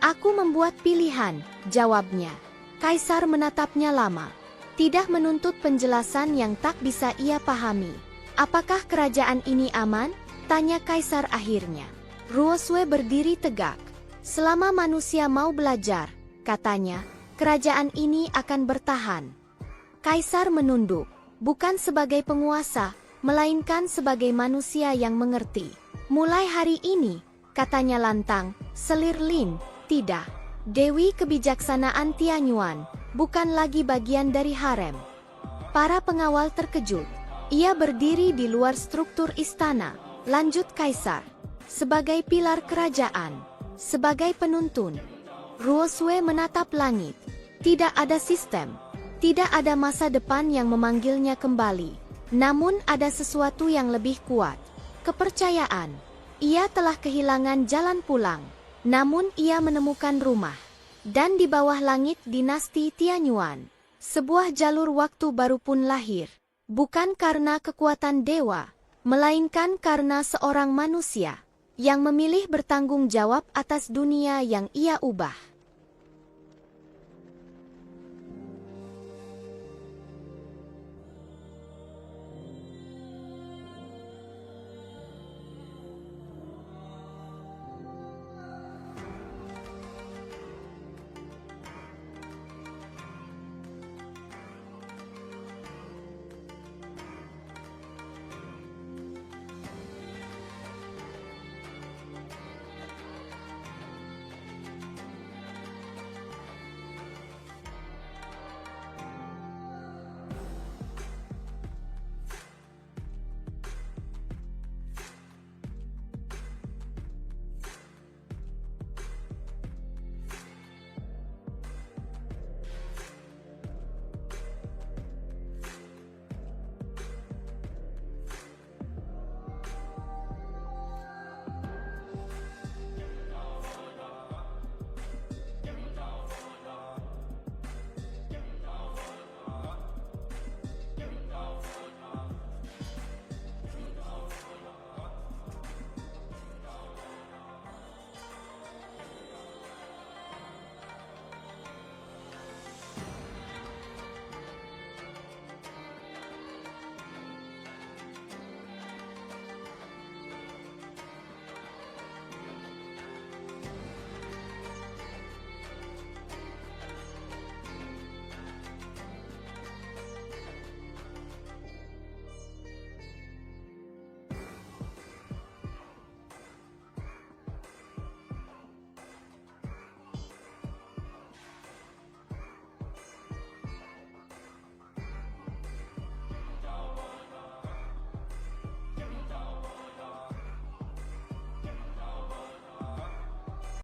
Aku membuat pilihan, jawabnya. Kaisar menatapnya lama. Tidak menuntut penjelasan yang tak bisa ia pahami. Apakah kerajaan ini aman? Tanya Kaisar akhirnya. Ruosue berdiri tegak. Selama manusia mau belajar, katanya, kerajaan ini akan bertahan. Kaisar menunduk, bukan sebagai penguasa, melainkan sebagai manusia yang mengerti. Mulai hari ini, katanya lantang, selir Lin, tidak. Dewi kebijaksanaan Tianyuan, bukan lagi bagian dari harem. Para pengawal terkejut. Ia berdiri di luar struktur istana, lanjut Kaisar. Sebagai pilar kerajaan, sebagai penuntun. Ruosue menatap langit. Tidak ada sistem, tidak ada masa depan yang memanggilnya kembali. Namun ada sesuatu yang lebih kuat. Kepercayaan. Ia telah kehilangan jalan pulang. Namun ia menemukan rumah. Dan di bawah langit dinasti Tianyuan, sebuah jalur waktu baru pun lahir. Bukan karena kekuatan dewa, melainkan karena seorang manusia yang memilih bertanggung jawab atas dunia yang ia ubah.